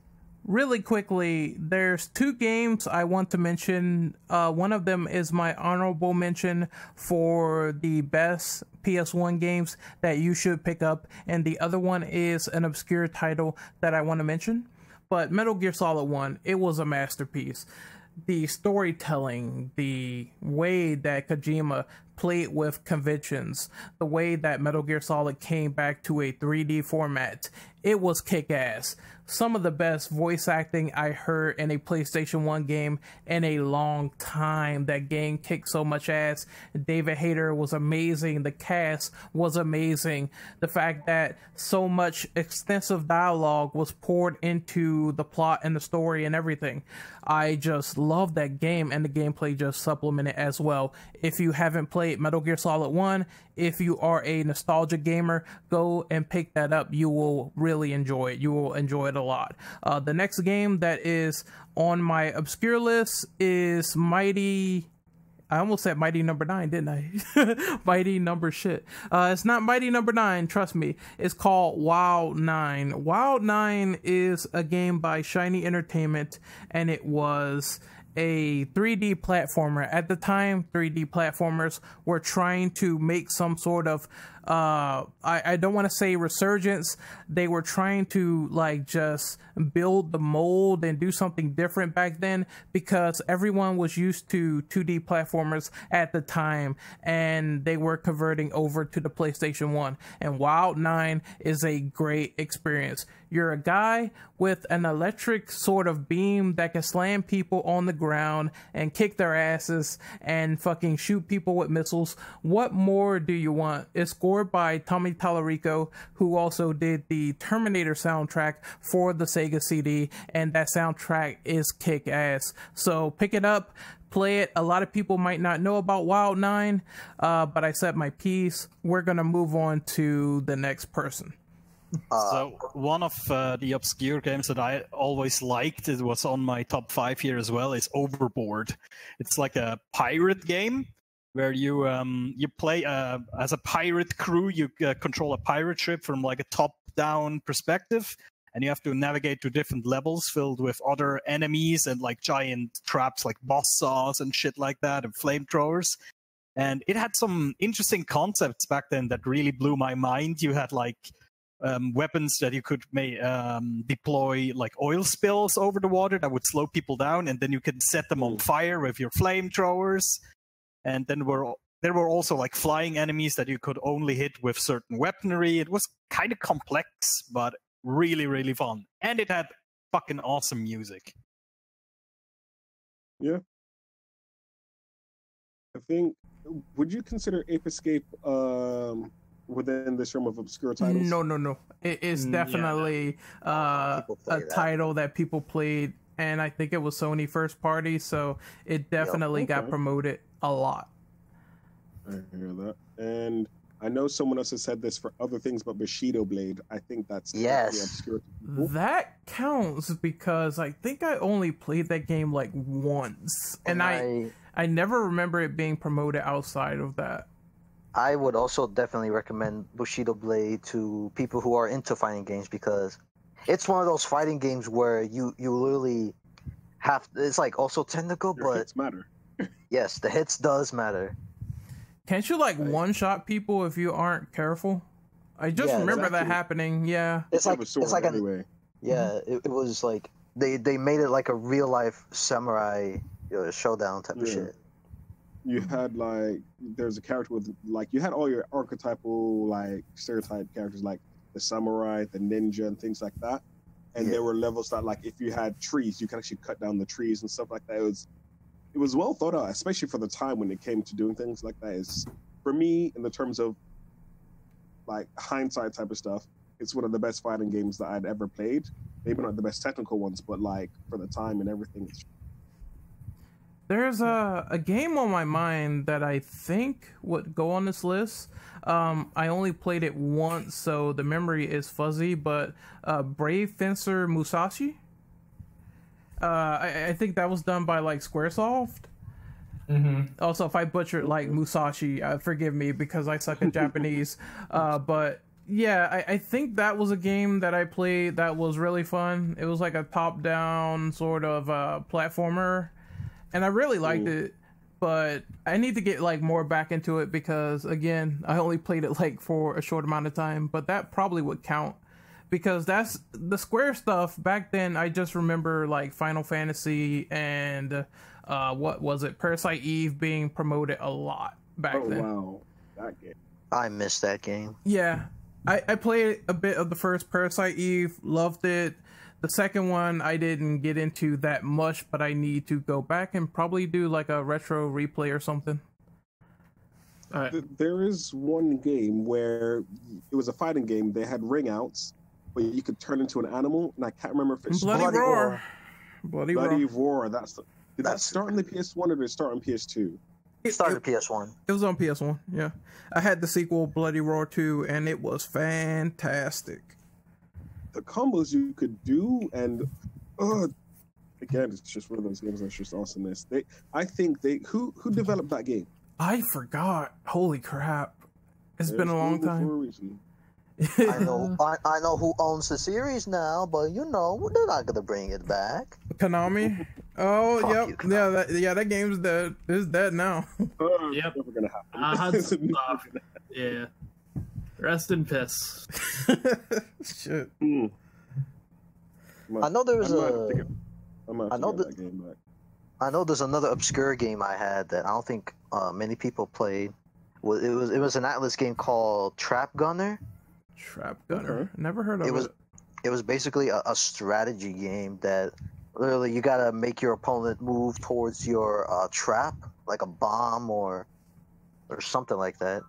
Speaker 3: Really quickly, there's 2 games I want to mention. One of them is my honorable mention for the best PS1 games that you should pick up, and the other one is an obscure title that I want to mention. But Metal Gear Solid 1, it was a masterpiece. The storytelling, the way that Kojima played with conventions, the way that Metal Gear Solid came back to a 3D format, it was kick-ass. Some of the best voice acting I heard in a PlayStation 1 game in a long time. That game kicked so much ass. David Hayter was amazing. The cast was amazing. The fact that so much extensive dialogue was poured into the plot and the story and everything. I just love that game, and the gameplay just supplemented as well. If you haven't played Metal Gear Solid 1, if you are a nostalgia gamer, go and pick that up. You will really enjoy it. You will enjoy it a lot. The next game that is on my obscure list is Mighty... I almost said Mighty Number 9, didn't I? Mighty Number shit. It's not Mighty Number 9, trust me. It's called Wild 9. Wild 9 is a game by Shiny Entertainment, and it was a 3D platformer. At the time, 3D platformers were trying to make some sort of I don't want to say resurgence. They were trying to like just build the mold and do something different back then, because everyone was used to 2D platformers at the time, and they were converting over to the PlayStation 1. And Wild 9 is a great experience. You're a guy with an electric sort of beam that can slam people on the ground and kick their asses and fucking shoot people with missiles. What more do you want? It's scored by Tommy Tallarico, who also did the Terminator soundtrack for the Sega CD, and that soundtrack is kick-ass. So pick it up, play it. A lot of people might not know about Wild 9, but I said my piece. We're gonna move on to the next person.
Speaker 6: So one of the obscure games that I always liked, it was on my top 5 here as well, is Overboard. It's like a pirate game where you play as a pirate crew. You control a pirate ship from like a top-down perspective, and you have to navigate to different levels filled with other enemies and like giant traps like boss saws and shit like that, and flamethrowers. And it had some interesting concepts back then that really blew my mind. You had like weapons that you could deploy like oil spills over the water that would slow people down, and then you could set them on fire with your flamethrowers. And then there were also like flying enemies that you could only hit with certain weaponry. It was kind of complex, but really, really fun. And it had fucking awesome music.
Speaker 4: Yeah. I think, would you consider Ape Escape within this realm of obscure titles?
Speaker 3: No. It is definitely a title that people played, and I think it was Sony first party, so it definitely got promoted a lot.
Speaker 4: I hear that. And I know someone else has said this for other things, but Bushido Blade, I think that's obscure.
Speaker 3: That counts, because I think I only played that game like once, and I never remember it being promoted outside of that.
Speaker 2: I would also definitely recommend Bushido Blade to people who are into fighting games, because it's one of those fighting games where you literally have, it's like also technical, but
Speaker 4: hits matter.
Speaker 2: Yes, the hits does matter.
Speaker 3: Can't you like one-shot people if you aren't careful? I just remember that happening. Yeah,
Speaker 2: it's like anyway. It was like they made it like a real life samurai showdown type of shit.
Speaker 4: you had like there's a character with like you had all your archetypal like stereotype characters like the samurai, the ninja, and things like that. And there were levels that like if you had trees, you could actually cut down the trees and stuff like that. It was well thought out, especially for the time when it came to doing things like that. Is for me in the terms of like hindsight type of stuff, it's one of the best fighting games that I'd ever played. Maybe not the best technical ones, but like for the time and everything.
Speaker 3: There's a game on my mind that I think would go on this list. I only played it once, so the memory is fuzzy, but Brave Fencer Musashi. I think that was done by like Squaresoft. Also, if I butchered like Musashi, forgive me because I suck at Japanese. But yeah, I think that was a game that I played that was really fun. It was like a top-down sort of platformer. And I really liked it, but I need to get like more back into it because again, I only played it like for a short amount of time, but that probably would count because that's the Square stuff back then. I just remember like Final Fantasy and what was it? Parasite Eve being promoted a lot back then.
Speaker 4: Wow, that game.
Speaker 2: I missed that game.
Speaker 3: Yeah, I played a bit of the first Parasite Eve, loved it. The second one I didn't get into that much, but I need to go back and probably do like a retro replay or something.
Speaker 1: All right.
Speaker 4: There is one game where it was a fighting game. They had ring outs, but you could turn into an animal, and I can't remember if it's
Speaker 3: Bloody Roar. Bloody
Speaker 4: Roar. Did that start on the PS1 or did it start on PS2?
Speaker 2: It started PS1.
Speaker 3: It was on PS1, yeah. I had the sequel, Bloody Roar 2, and it was fantastic.
Speaker 4: The combos you could do, and again, it's just one of those games that's just awesomeness. I think who developed that game?
Speaker 3: I forgot. Holy crap! It's been a long time.
Speaker 2: I know who owns the series now, but you know they're not gonna bring it back.
Speaker 3: Konami. Oh,
Speaker 2: Fuck
Speaker 3: yep.
Speaker 2: you, Konami.
Speaker 3: That game's dead. It's dead now.
Speaker 1: Yep.
Speaker 4: Never gonna happen.
Speaker 1: Yeah. Rest in piss.
Speaker 3: Shit.
Speaker 2: I know there was
Speaker 4: I
Speaker 2: know there's another obscure game I had that I don't think many people played. Well, it was an Atlas game called Trap Gunner.
Speaker 3: Trap Gunner. Never heard of it.
Speaker 2: It was basically a strategy game that literally you gotta make your opponent move towards your trap, like a bomb or something like that.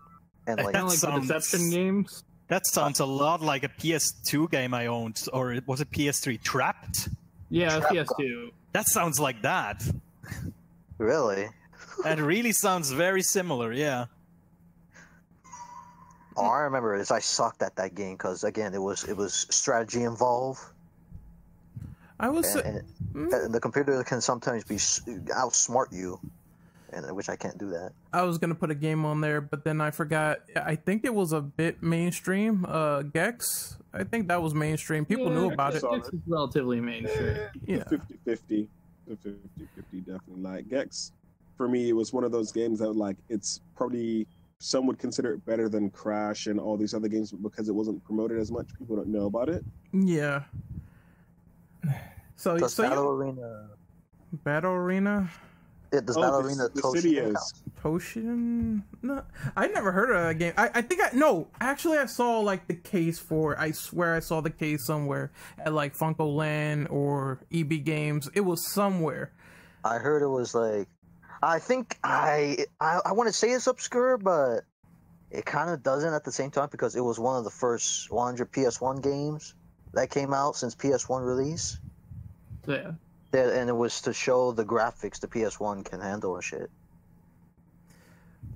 Speaker 2: And like
Speaker 1: Kind of like the Deception games.
Speaker 6: That sounds a lot like a PS2 game I owned, or was it PS3? Trapped?
Speaker 1: Yeah,
Speaker 2: Trap
Speaker 1: PS2.
Speaker 6: That sounds like that.
Speaker 2: Really?
Speaker 6: That really sounds very similar, yeah.
Speaker 2: All I remember is I sucked at that game because again it was strategy involved.
Speaker 3: I was.
Speaker 2: And the computer can sometimes outsmart you, and which I can't do that.
Speaker 3: I was gonna put a game on there, but then I forgot. I think it was a bit mainstream. Gex. I think that was mainstream. People knew about it.
Speaker 1: Gex is relatively mainstream.
Speaker 3: Yeah.
Speaker 4: 50-50. 50-50 definitely. Like Gex, for me, it was one of those games that like it's probably some would consider it better than Crash and all these other games because it wasn't promoted as much. People don't know about it.
Speaker 3: Yeah. So
Speaker 2: Battle Arena.
Speaker 3: Battle Arena.
Speaker 2: Yeah, does Battle Arena Toshin count?
Speaker 3: Toshin? No, I never heard of that game. I think actually I saw like the case for it. I swear I saw the case somewhere at like Funko Land or EB Games. It was somewhere.
Speaker 2: I heard it was like, I think I want to say it's obscure, but it kind of doesn't at the same time because it was one of the first 100 PS1 games that came out since PS1 release.
Speaker 1: Yeah.
Speaker 2: And it was to show the graphics the PS1 can handle and shit.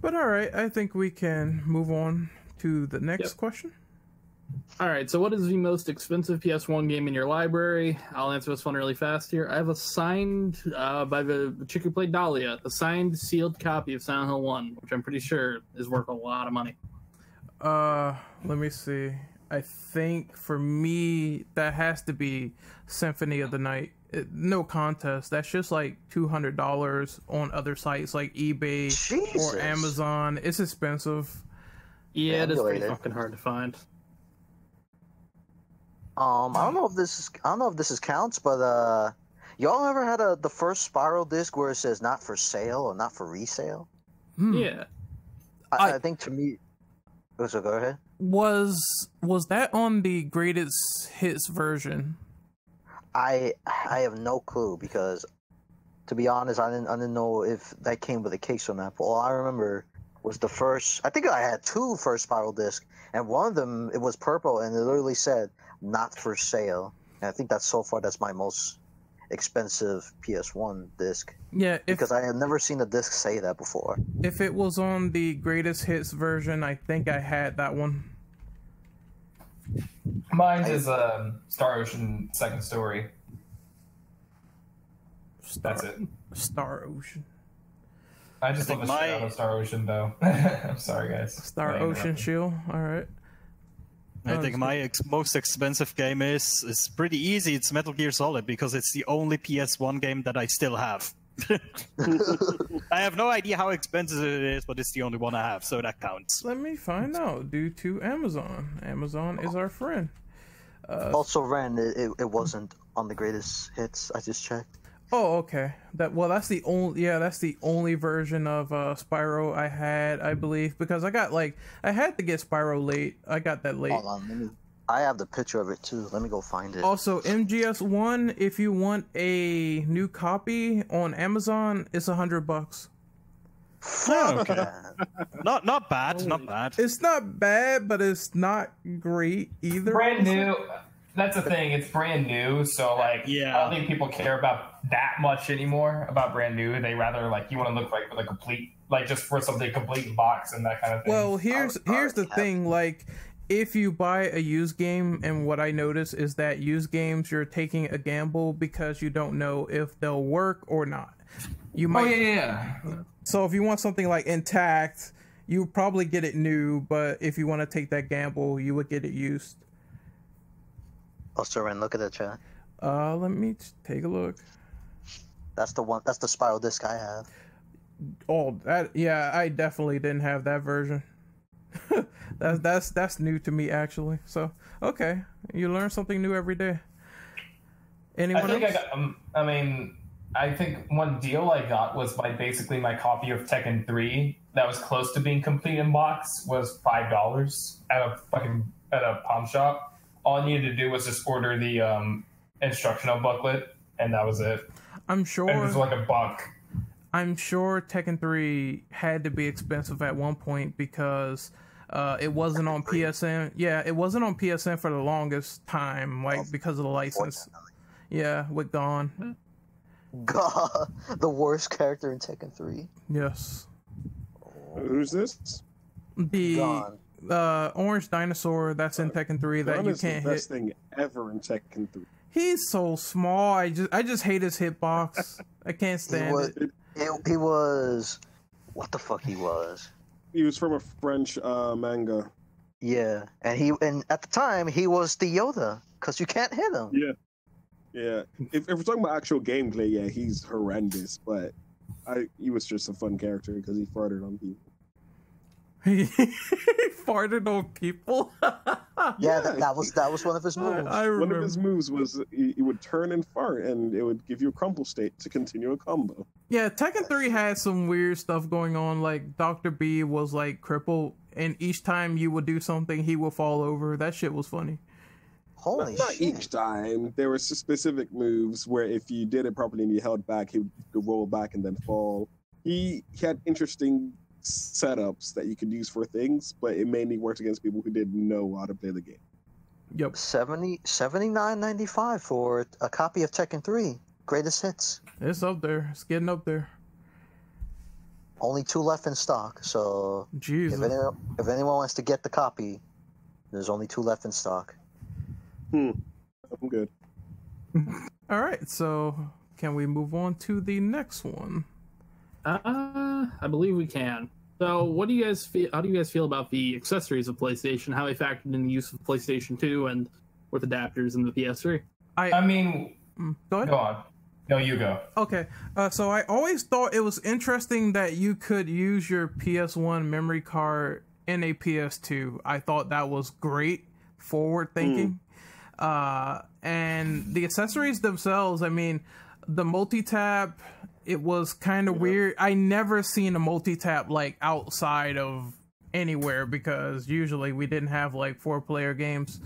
Speaker 3: But all right, I think we can move on to the next question.
Speaker 1: All right, so what is the most expensive PS1 game in your library? I'll answer this one really fast here. I have a signed, by the chick who played Dahlia, a signed, sealed copy of Silent Hill 1, which I'm pretty sure is worth a lot of money.
Speaker 3: Let me see. I think for me, that has to be Symphony of the Night. No contest. That's just like $200 on other sites like eBay or Amazon. It's expensive.
Speaker 1: Yeah, it is pretty fucking hard to find.
Speaker 2: I don't know if this counts, but y'all ever had the first spiral disc where it says not for sale or not for resale?
Speaker 1: Yeah.
Speaker 2: I think to me, so go ahead.
Speaker 3: Was that on the greatest hits version?
Speaker 2: I have no clue because, to be honest, I didn't know if that came with a case or not. But all I remember was the first. I think I had two first spiral discs, and one of them it was purple, and it literally said "not for sale." And I think that's my most expensive PS1 disc.
Speaker 3: Yeah,
Speaker 2: because I had never seen a disc say that before.
Speaker 3: If it was on the greatest hits version, I think I had that one.
Speaker 5: Mine is Star Ocean Second Story. That's it.
Speaker 3: Star Ocean.
Speaker 5: I just love the shit out of Star Ocean, though. I'm sorry, guys.
Speaker 3: Star Ocean Shield. All right.
Speaker 6: I think my most expensive game is pretty easy. It's Metal Gear Solid because it's the only PS1 game that I still have. I have no idea how expensive it is, but it's the only one I have, so that counts.
Speaker 3: Let me find out. Due to Amazon. Amazon is our friend.
Speaker 2: Also, Ren, it wasn't on the greatest hits. I just checked.
Speaker 3: Oh, okay. That's the only version of Spyro I had, I believe, because I had to get Spyro late. I got that late.
Speaker 2: Hold on, I have the picture of it too. Let me go find it.
Speaker 3: Also, MGS1, if you want a new copy on Amazon, it's $100.
Speaker 6: Okay. Not bad. Not bad.
Speaker 3: It's not bad, but it's not great either.
Speaker 5: Brand new. That's the thing. It's brand new, so I don't think people care about that much anymore about brand new. They rather you want to look with a complete, just for something complete box and that kind of thing.
Speaker 3: Well, here's the thing. If you buy a used game, and what I notice is that used games, you're taking a gamble because you don't know if they'll work or not. You might.
Speaker 5: Oh yeah.
Speaker 3: So if you want something intact, you probably get it new. But if you want to take that gamble, you would get it used.
Speaker 2: Also, Ren, look at the chat.
Speaker 3: Let me take a look.
Speaker 2: That's the one. That's the spiral disc I have.
Speaker 3: Oh, I definitely didn't have that version. that's new to me actually. So okay, you learn something new every day. Anyone else?
Speaker 5: I think one deal I got was basically my copy of Tekken 3 that was close to being complete in box was $5 at a pawn shop. All I needed to do was just order the instructional booklet, and that was it.
Speaker 3: I'm sure
Speaker 5: it was $1.
Speaker 3: I'm sure Tekken 3 had to be expensive at one point because it wasn't on PSN. Yeah, it wasn't on PSN for the longest time, because of the license. Yeah, with Gon.
Speaker 2: God, the worst character in Tekken 3.
Speaker 3: Yes.
Speaker 4: Who's this?
Speaker 3: The
Speaker 2: Gon.
Speaker 3: Orange dinosaur that's in Tekken 3 that you can't hit.
Speaker 4: The best thing ever in Tekken 3.
Speaker 3: He's so small. I just hate his hitbox. I can't stand it.
Speaker 2: He was what the fuck he was.
Speaker 4: He was from a French manga.
Speaker 2: Yeah, and at the time he was the Yoda because you can't hit him.
Speaker 4: Yeah. If we're talking about actual gameplay, yeah, he's horrendous. But he was just a fun character because he farted on people.
Speaker 3: He farted on people.
Speaker 2: That was one of his moves.
Speaker 3: I remember.
Speaker 4: One of his moves was he would turn and fart, and it would give you a crumple state to continue a combo.
Speaker 3: Yeah, Tekken 3 had some weird stuff going on. Dr. B was crippled, and each time you would do something, he would fall over. That shit was funny.
Speaker 2: Holy
Speaker 4: Not
Speaker 2: shit!
Speaker 4: Each time. There were specific moves where if you did it properly and you held back, he would roll back and then fall. He had interesting setups that you could use for things, but it mainly worked against people who didn't know how to play the game.
Speaker 3: Yep.
Speaker 2: $79.95 for a copy of Tekken 3 greatest hits.
Speaker 3: It's up there. It's getting up there.
Speaker 2: Only 2 left in stock, so
Speaker 3: Jesus.
Speaker 2: If anyone wants to get the copy, there's only 2 left in stock.
Speaker 4: I'm good.
Speaker 3: All right, so can we move on to the next one?
Speaker 1: I believe we can. So, what do you guys feel? How do you guys feel about the accessories of PlayStation? How they factored in the use of PlayStation 2 and with adapters in the PS3?
Speaker 3: Go ahead.
Speaker 5: Go on. No, you go.
Speaker 3: Okay. So I always thought it was interesting that you could use your PS1 memory card in a PS2. I thought that was great, forward thinking. And the accessories themselves, the multi-tap it was kind of weird. I never seen a multi-tap like outside of anywhere because usually we didn't have like 4-player games.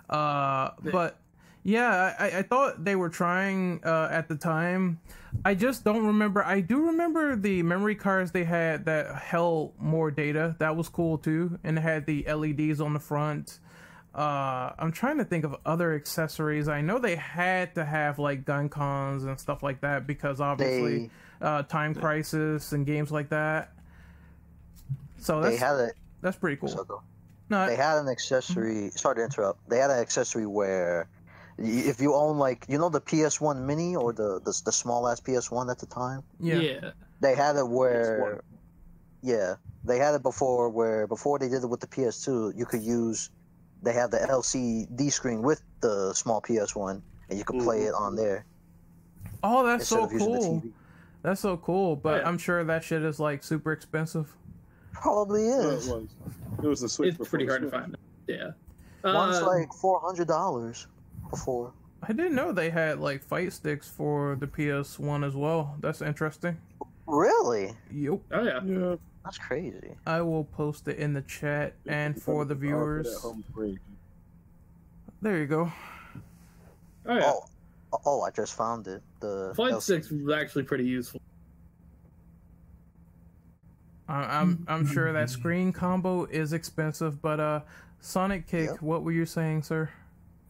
Speaker 3: But yeah, I thought they were trying at the time. I just don't remember. I do remember the memory cards they had that held more data. That was cool too, and it had the LEDs on the front. I'm trying to think of other accessories. I know they had to have like gun cons and stuff like that because obviously Time Crisis and games like that. So that's pretty cool.
Speaker 2: So they had an accessory. Sorry to interrupt. They had an accessory where if you own like the PS1 Mini or the small ass PS1 at the time.
Speaker 1: Yeah.
Speaker 2: They had it where. Yeah, they had it before they did it with the PS2. You could use. They have the LCD screen with the small PS1, and you could play it on there.
Speaker 3: Oh, that's so cool. That's so cool, but I'm sure that shit is like super expensive.
Speaker 2: Probably is.
Speaker 4: It was the Switch.
Speaker 1: It's pretty hard to find. Yeah.
Speaker 2: One's like $400 before.
Speaker 3: I didn't know they had like fight sticks for the PS1 as well. That's interesting.
Speaker 2: Really?
Speaker 3: Yep.
Speaker 1: Oh yeah.
Speaker 2: That's crazy.
Speaker 3: I will post it in the chat and for the viewers. There you go.
Speaker 1: Oh yeah.
Speaker 2: Oh, I just found it. The
Speaker 1: Flight 6 was actually pretty useful.
Speaker 3: I'm sure that screen combo is expensive, but Sonic Kick, what were you saying, sir?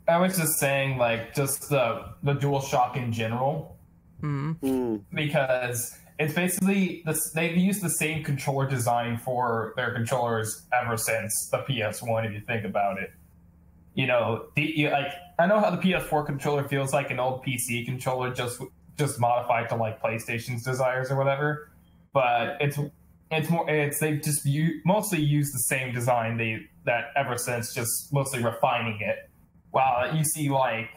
Speaker 5: I was just saying, like, just the DualShock in general. Because it's basically they've used the same controller design for their controllers ever since the PS1. If you think about it, I know how the PS4 controller feels like an old PC controller, just modified to like PlayStation's desires or whatever. But they've just mostly used the same design that ever since, just mostly refining it. Wow, you see like.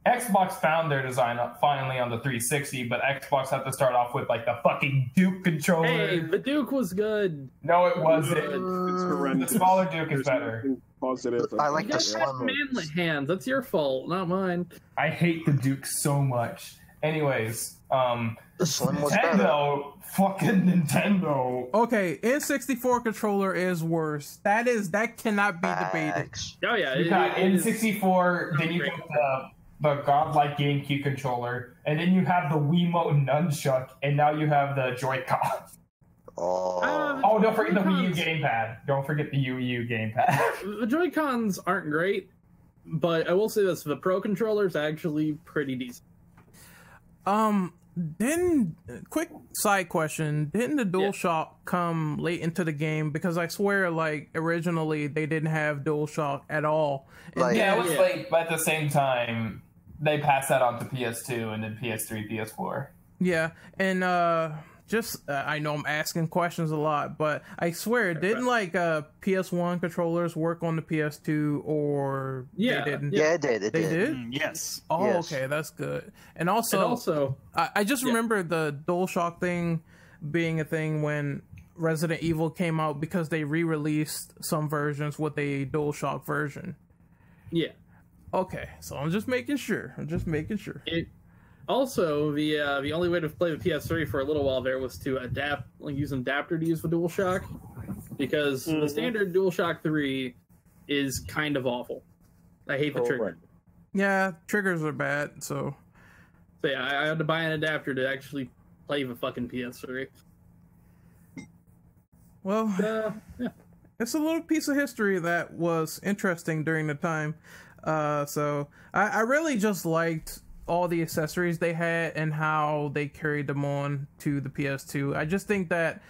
Speaker 5: Xbox found their design finally on the 360, but Xbox had to start off with like the fucking Duke controller.
Speaker 1: Hey, the Duke was good.
Speaker 5: No, it wasn't.
Speaker 4: It's horrendous.
Speaker 5: The smaller Duke is better.
Speaker 4: Positive.
Speaker 2: I like
Speaker 1: You
Speaker 2: the
Speaker 1: guys had
Speaker 2: slim.
Speaker 1: manly hands. That's your fault, not mine.
Speaker 5: I hate the Duke so much. Anyways,
Speaker 2: The slim was better.
Speaker 5: Nintendo, fucking Nintendo.
Speaker 3: Okay, N64 controller is worse. That cannot be debated.
Speaker 2: Facts.
Speaker 1: Oh yeah.
Speaker 5: You got N64, then you got the godlike GameCube controller, and then you have the Wiimote nunchuck, and now you have the Joy-Con.
Speaker 2: Oh.
Speaker 5: Don't forget the Wii U gamepad. Don't forget the Wii U gamepad.
Speaker 1: The Joy-Cons aren't great, but I will say this: the Pro controller is actually pretty decent.
Speaker 3: Then, quick side question: didn't the DualShock come late into the game? Because I swear, like originally they didn't have DualShock at all.
Speaker 2: Like,
Speaker 5: Yeah, it was late, but at the same time, they passed that on to PS2 and then PS3, PS4.
Speaker 3: Yeah, and I know I'm asking questions a lot, but I swear, didn't like PS1 controllers work on the PS2, or they didn't?
Speaker 2: Yeah, it did.
Speaker 3: They did?
Speaker 6: Yes.
Speaker 3: Oh,
Speaker 2: Yes.
Speaker 3: okay, that's good. And also I just remember the DualShock thing being a thing when Resident Evil came out because they re-released some versions with a DualShock version.
Speaker 1: Yeah.
Speaker 3: Okay, so I'm just making sure.
Speaker 1: Also, the only way to play the PS3 for a little while there was to use an adapter to use the DualShock, because the standard DualShock 3 is kind of awful. I hate the trigger.
Speaker 4: Right.
Speaker 3: Yeah, triggers are bad, so
Speaker 1: yeah, I had to buy an adapter to actually play the fucking PS3.
Speaker 3: well,
Speaker 1: Yeah.
Speaker 3: it's a little piece of history that was interesting during the time. So I really just liked all the accessories they had and how they carried them on to the PS2. I just think that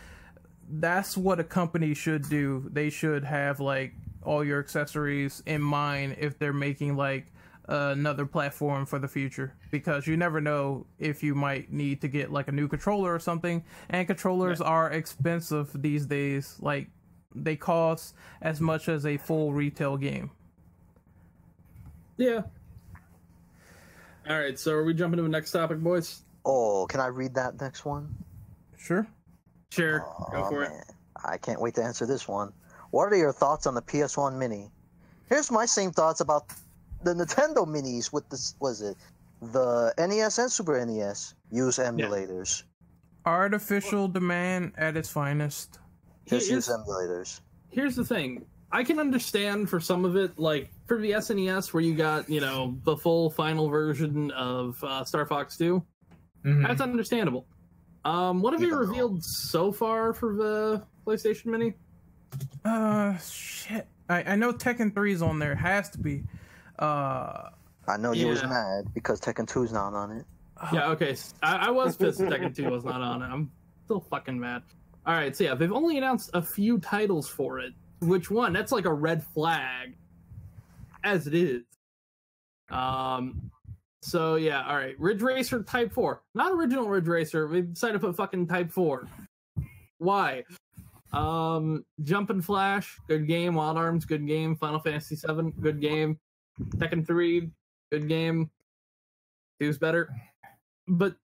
Speaker 3: that's what a company should do. They should have like all your accessories in mind if they're making like another platform for the future, because you never know if you might need to get like a new controller or something, and controllers are expensive these days. Like they cost as much as a full retail game.
Speaker 1: Yeah. All right, so are we jumping to the next topic, boys?
Speaker 2: Oh, can I read that next one?
Speaker 3: Sure.
Speaker 1: Sure, go for it.
Speaker 2: Man. I can't wait to answer this one. What are your thoughts on the PS1 Mini? Here's my same thoughts about the Nintendo Minis with this, was it the NES and Super NES use emulators.
Speaker 3: Artificial demand at its finest.
Speaker 2: Just use emulators.
Speaker 1: Here's the thing. I can understand for some of it, like for the SNES, where you got, the full final version of Star Fox 2. Mm-hmm. That's understandable. What have you revealed so far for the PlayStation Mini?
Speaker 3: Shit. I know Tekken 3 is on there. It has to be.
Speaker 2: I know you was mad because Tekken 2 is not on it.
Speaker 1: Yeah, okay. I was pissed that Tekken 2 was not on it. I'm still fucking mad. Alright, so yeah, they've only announced a few titles for it. Which one? That's like a red flag. As it is. So yeah, alright. Ridge Racer Type 4. Not original Ridge Racer. We decided to put fucking Type 4. Why? Jump and Flash, good game. Wild Arms, good game. Final Fantasy 7, good game. Tekken 3, good game. 2's better. But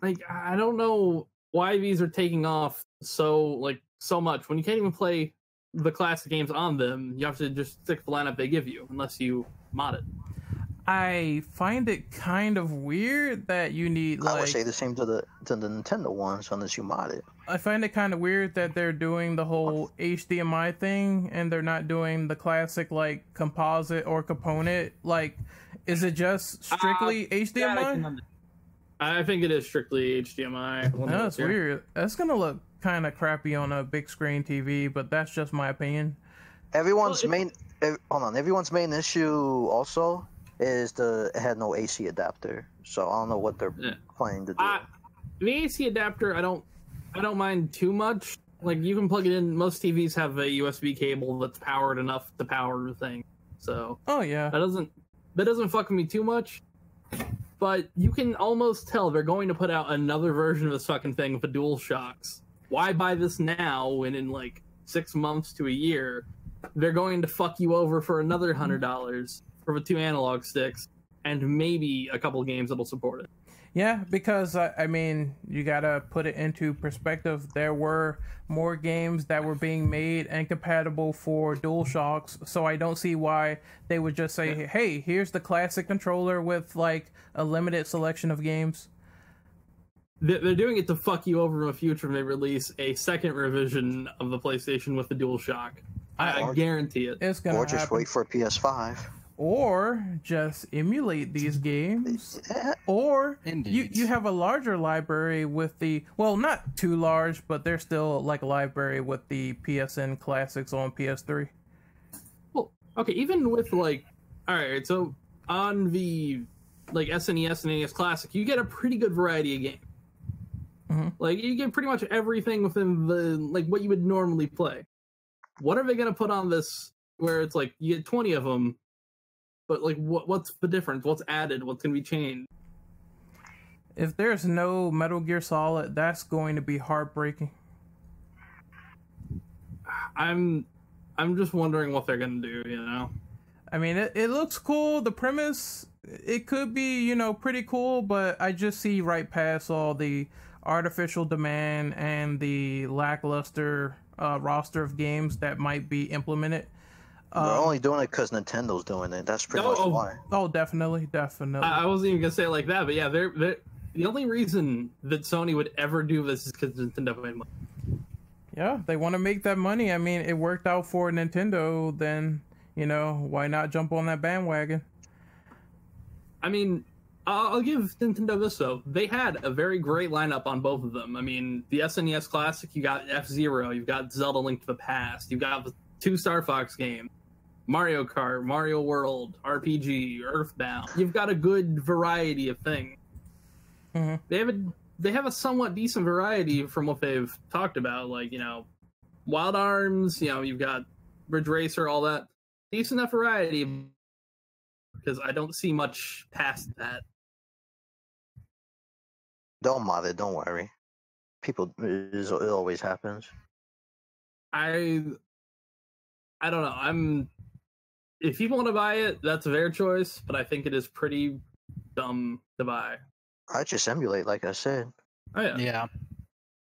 Speaker 1: like, I don't know why these are taking off so much when you can't even play the classic games on them. You have to just stick the lineup they give you unless you mod it.
Speaker 3: I find it kind of weird that you need
Speaker 2: I would say the same to the Nintendo ones unless you mod it.
Speaker 3: I find it kind of weird that they're doing the whole HDMI thing and they're not doing the classic like composite or component. Like, is it just strictly HDMI?
Speaker 1: I think it is strictly HDMI.
Speaker 3: That's weird. That's gonna look kind of crappy on a big screen TV, but that's just my opinion.
Speaker 2: Everyone's main issue also is it had no AC adapter, so I don't know what they're planning to do.
Speaker 1: The AC adapter, I don't mind too much. Like, you can plug it in. Most TVs have a USB cable that's powered enough to power the thing. So that doesn't fuck with me too much. But you can almost tell they're going to put out another version of this fucking thing with the dual shocks. Why buy this now when in like 6 months to a year they're going to fuck you over for another $100 for the 2 analog sticks and maybe a couple games that'll support it?
Speaker 3: Yeah, because I mean, you gotta put it into perspective. There were more games that were being made and compatible for DualShocks, so I don't see why they would just say, "Hey, here's the classic controller with like a limited selection of games."
Speaker 1: They're doing it to fuck you over in the future when they release a second revision of the PlayStation with the DualShock. I guarantee it.
Speaker 3: It's gonna happen.
Speaker 2: Or just wait for PS5.
Speaker 3: Or just emulate these games. Or you have a larger library with not too large, but there's still like a library with the PSN classics on PS3.
Speaker 1: Well, okay, even with alright, so on the SNES and NES Classic, you get a pretty good variety of games. Mm-hmm. Like, you get pretty much everything within the what you would normally play. What are they gonna put on this where it's like you get 20 of them? But what's the difference? What's added? What's gonna be changed?
Speaker 3: If there's no Metal Gear Solid, that's going to be heartbreaking.
Speaker 1: I'm just wondering what they're gonna do.
Speaker 3: I mean, it looks cool. The premise, it could be pretty cool, but I just see right past all the artificial demand and the lackluster roster of games that might be implemented.
Speaker 2: They're only doing it because Nintendo's doing it. That's pretty much why.
Speaker 3: Oh, definitely.
Speaker 1: I wasn't even gonna say it like that, but yeah, they're the only reason that Sony would ever do this is because Nintendo made money.
Speaker 3: Yeah, they want to make that money. I mean, it worked out for Nintendo. Then why not jump on that bandwagon?
Speaker 1: I mean, I'll give Nintendo this though. They had a very great lineup on both of them. I mean, the SNES Classic, you got F-Zero, you've got Zelda: Link to the Past, you've got the 2 Star Fox games. Mario Kart, Mario World, RPG, Earthbound. You've got a good variety of things. Mm-hmm. They have a somewhat decent variety from what they've talked about, Wild Arms. You've got Ridge Racer, all that. Decent enough variety, because I don't see much past that.
Speaker 2: Don't mod it. Don't worry. It always happens.
Speaker 1: I don't know. If people want to buy it, that's their choice, but I think it is pretty dumb to buy.
Speaker 2: I just emulate, like I said.
Speaker 1: Oh, yeah.
Speaker 6: Yeah.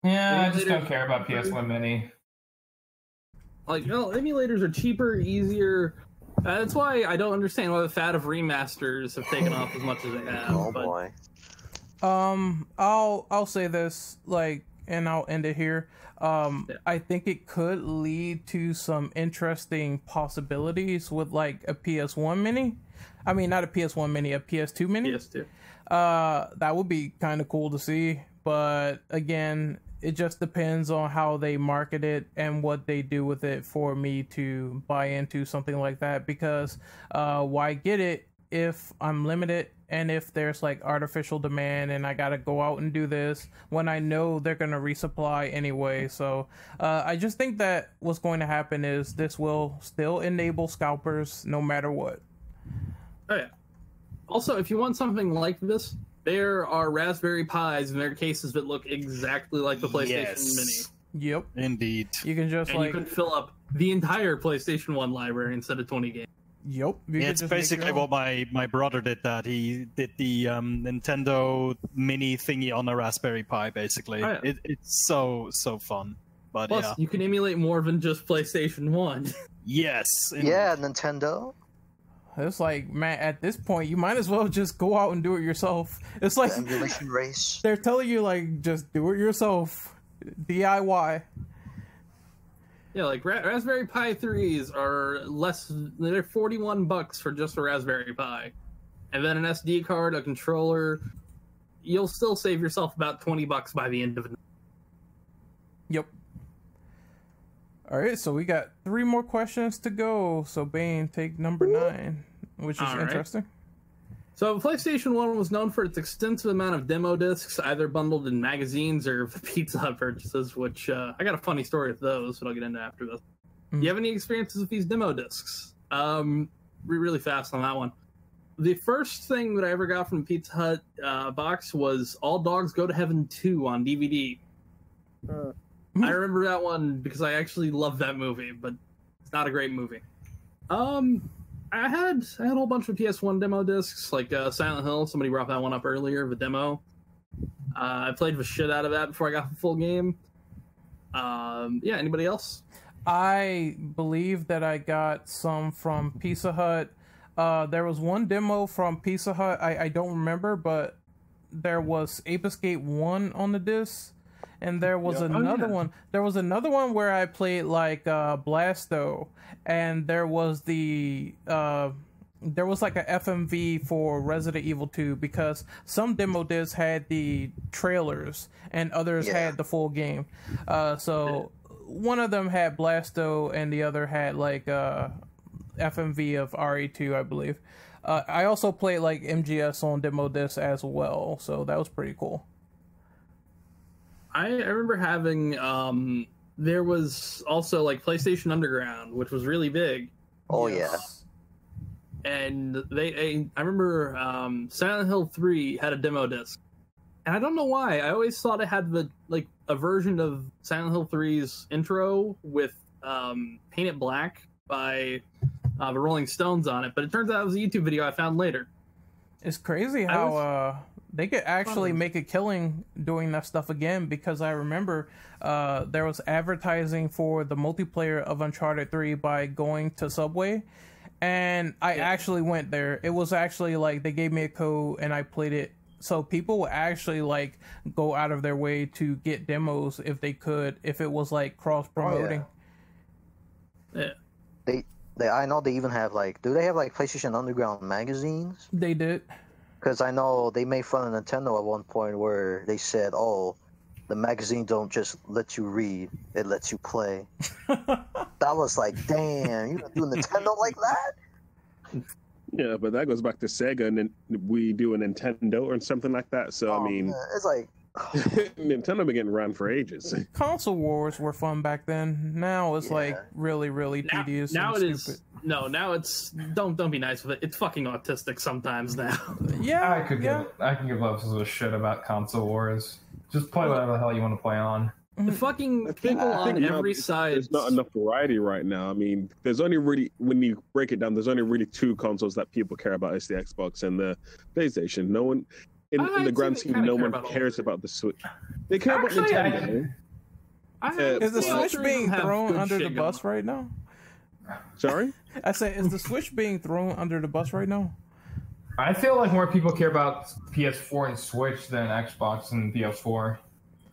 Speaker 5: Yeah, I just don't care about PS1 Mini.
Speaker 1: Emulators are cheaper, easier. That's why I don't understand why the fad of remasters have taken off as much as they have.
Speaker 2: Oh, boy.
Speaker 3: I'll say this, like, and I'll end it here. I think it could lead to some interesting possibilities with like a PS1 mini. I mean, not a PS1 mini, a PS2 mini.
Speaker 1: PS2.
Speaker 3: That would be kind of cool to see. But again, it just depends on how they market it and what they do with it for me to buy into something like that. Because why get it if I'm limited and if there's like artificial demand and I gotta go out and do this when I know they're gonna resupply anyway. So I just think that what's going to happen is this will still enable scalpers no matter what.
Speaker 1: Oh yeah. Also, if you want something like this, there are Raspberry Pis in their cases that look exactly like the PlayStation Mini.
Speaker 3: Yep.
Speaker 6: Indeed.
Speaker 3: You can just
Speaker 1: and you can fill up the entire PlayStation 1 library instead of 20 games.
Speaker 3: Yep.
Speaker 6: Yeah, it's basically what my brother did. That he did the Nintendo Mini thingy on a Raspberry Pi. Basically,
Speaker 1: oh, yeah.
Speaker 6: It's so fun. But
Speaker 1: plus,
Speaker 6: yeah,
Speaker 1: you can emulate more than just PlayStation 1.
Speaker 6: Yes.
Speaker 2: Yeah, Nintendo.
Speaker 3: It's like, man, at this point, you might as well just go out and do it yourself. It's like
Speaker 2: The emulation race.
Speaker 3: they're telling you, like, just do it yourself, DIY.
Speaker 1: Yeah, like Raspberry Pi 3s are less. They're $41 for just a Raspberry Pi, and then an SD card, a controller. You'll still save yourself about $20 by the end of it.
Speaker 3: Yep. All right, so we got 3 more questions to go. So Bane, take number 9, which is interesting.
Speaker 1: So PlayStation 1 was known for its extensive amount of demo discs, either bundled in magazines or Pizza Hut purchases, which I got a funny story with those that I'll get into after this. Do you have any experiences with these demo discs? Really fast on that one. The first thing that I ever got from Pizza Hut box was All Dogs Go to Heaven 2 on DVD. I remember that one because I actually love that movie, but it's not a great movie. I had a whole bunch of PS1 demo discs, like Silent Hill. Somebody brought that one up earlier, the demo. I played the shit out of that before I got the full game. Yeah, anybody else?
Speaker 3: I believe that I got some from Pizza Hut. There was one demo from Pizza Hut. I don't remember, but there was Ape Escape 1 on the disc. And there was another one. There was another one where I played like Blasto, and there was the there was like a FMV for Resident Evil 2 because some demo discs had the trailers and others had the full game. So one of them had Blasto and the other had like FMV of RE2, I believe. I also played like MGS on demo disc as well, so that was pretty cool.
Speaker 1: I remember having, there was also like PlayStation Underground, which was really big.
Speaker 2: Oh, yeah.
Speaker 1: And I remember Silent Hill 3 had a demo disc. And I don't know why. I always thought it had a version of Silent Hill 3's intro with Paint It Black by the Rolling Stones on it. But it turns out it was a YouTube video I found later.
Speaker 3: It's crazy how they could actually make a killing doing that stuff again, because I remember there was advertising for the multiplayer of Uncharted 3 by going to Subway, and I actually went there. It was actually like they gave me a code and I played it. So people would actually like go out of their way to get demos if they could, if it was like cross promoting.
Speaker 1: Oh,
Speaker 2: yeah. I know they even have like, do they have like PlayStation Underground magazines?
Speaker 3: They did.
Speaker 2: Because I know they made fun of Nintendo at one point where they said, "Oh, the magazine don't just let you read; it lets you play." That was like, damn, you gonna do Nintendo like that?
Speaker 4: Yeah, but that goes back to Sega, and then we do a Nintendo or something like that. So I mean,
Speaker 2: it's like
Speaker 4: Nintendo been getting around for ages.
Speaker 3: Console wars were fun back then. Now it's like really tedious.
Speaker 1: Now
Speaker 3: and
Speaker 1: it
Speaker 3: stupid.
Speaker 1: is. No, now it's don't be nice with it. It's fucking autistic sometimes now.
Speaker 3: Yeah,
Speaker 7: I can give up a shit about console wars. Just play whatever the hell you want to play on.
Speaker 1: The fucking people on every side.
Speaker 4: There's not enough variety right now. I mean, there's only really, when you break it down, there's only really 2 consoles that people care about. It's the Xbox and the PlayStation. No one, in the grand scheme, no one cares about the Switch. They care about Nintendo.
Speaker 3: Is the Switch being thrown under the bus right now?
Speaker 4: Sorry?
Speaker 3: I said, is the Switch being thrown under the bus right now?
Speaker 7: I feel like more people care about PS4 and Switch than Xbox and PS4.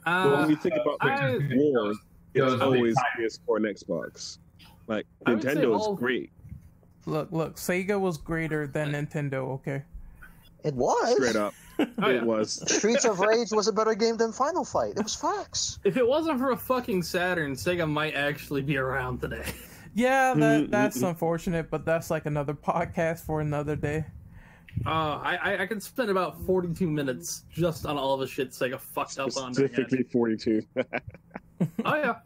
Speaker 4: Well, when you think about war, it's always PS4 and Xbox. Like Nintendo is great.
Speaker 3: Look, Sega was greater than Nintendo, okay?
Speaker 2: It was.
Speaker 4: Straight up. It was.
Speaker 2: Streets of Rage was a better game than Final Fight. It was facts.
Speaker 1: If it wasn't for a fucking Saturn, Sega might actually be around today.
Speaker 3: Yeah, that's unfortunate, but that's like another podcast for another day.
Speaker 1: I could spend about 42 minutes just on all the shit Sega fucked up on.
Speaker 4: Specifically 42.
Speaker 1: Oh yeah.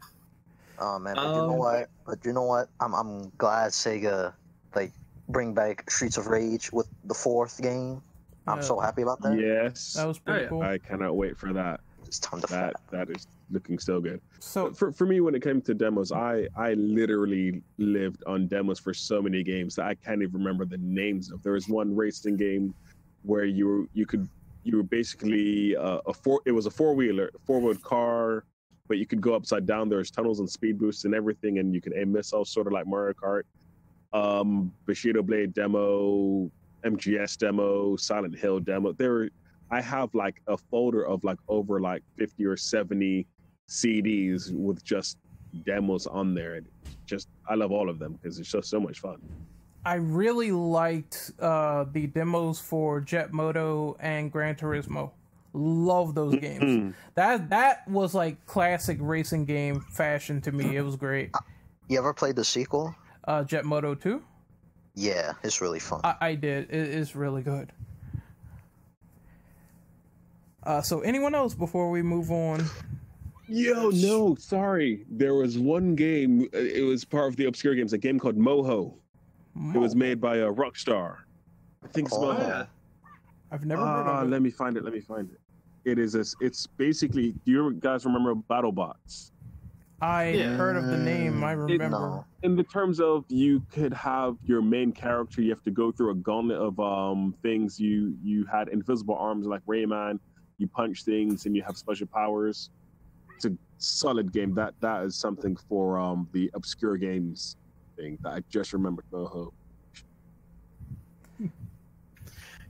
Speaker 2: Oh man, but you know what? I'm glad Sega bring back Streets of Rage with the 4th game. I'm so happy about that.
Speaker 4: Yes.
Speaker 3: That was pretty cool.
Speaker 4: I cannot wait for that.
Speaker 2: It's time to
Speaker 4: that is looking so good.
Speaker 3: So
Speaker 4: for me, when it came to demos, I literally lived on demos for so many games that I can't even remember the names of. There was one racing game where you were basically it was a four-wheeled car, but you could go upside down. There's tunnels and speed boosts and everything, and you can aim missiles, sort of like Mario Kart. Bushido Blade demo, MGS demo, Silent Hill demo. I have like a folder of like over like 50 or 70 CDs with just demos on there. I love all of them because it's just so much fun.
Speaker 3: I really liked the demos for Jet Moto and Gran Turismo. Love those games. That was like classic racing game fashion to me. It was great.
Speaker 2: You ever played the sequel?
Speaker 3: Jet Moto 2?
Speaker 2: Yeah, it's really fun.
Speaker 3: I did. It is really good. So anyone else before we move on?
Speaker 4: No, sorry. There was one game. It was part of the obscure games. A game called Moho. It was made by Rockstar. I think it's Moho.
Speaker 1: Yeah.
Speaker 3: I've never heard of it.
Speaker 4: Let me find it. It's basically. Do you guys remember BattleBots?
Speaker 3: I heard of the name. I remember.
Speaker 2: No.
Speaker 4: In the terms of you could have your main character, you have to go through a gauntlet of things. You had invisible arms like Rayman. You punch things and you have special powers. It's a solid game. That is something for the obscure games thing that I just remembered. Moho.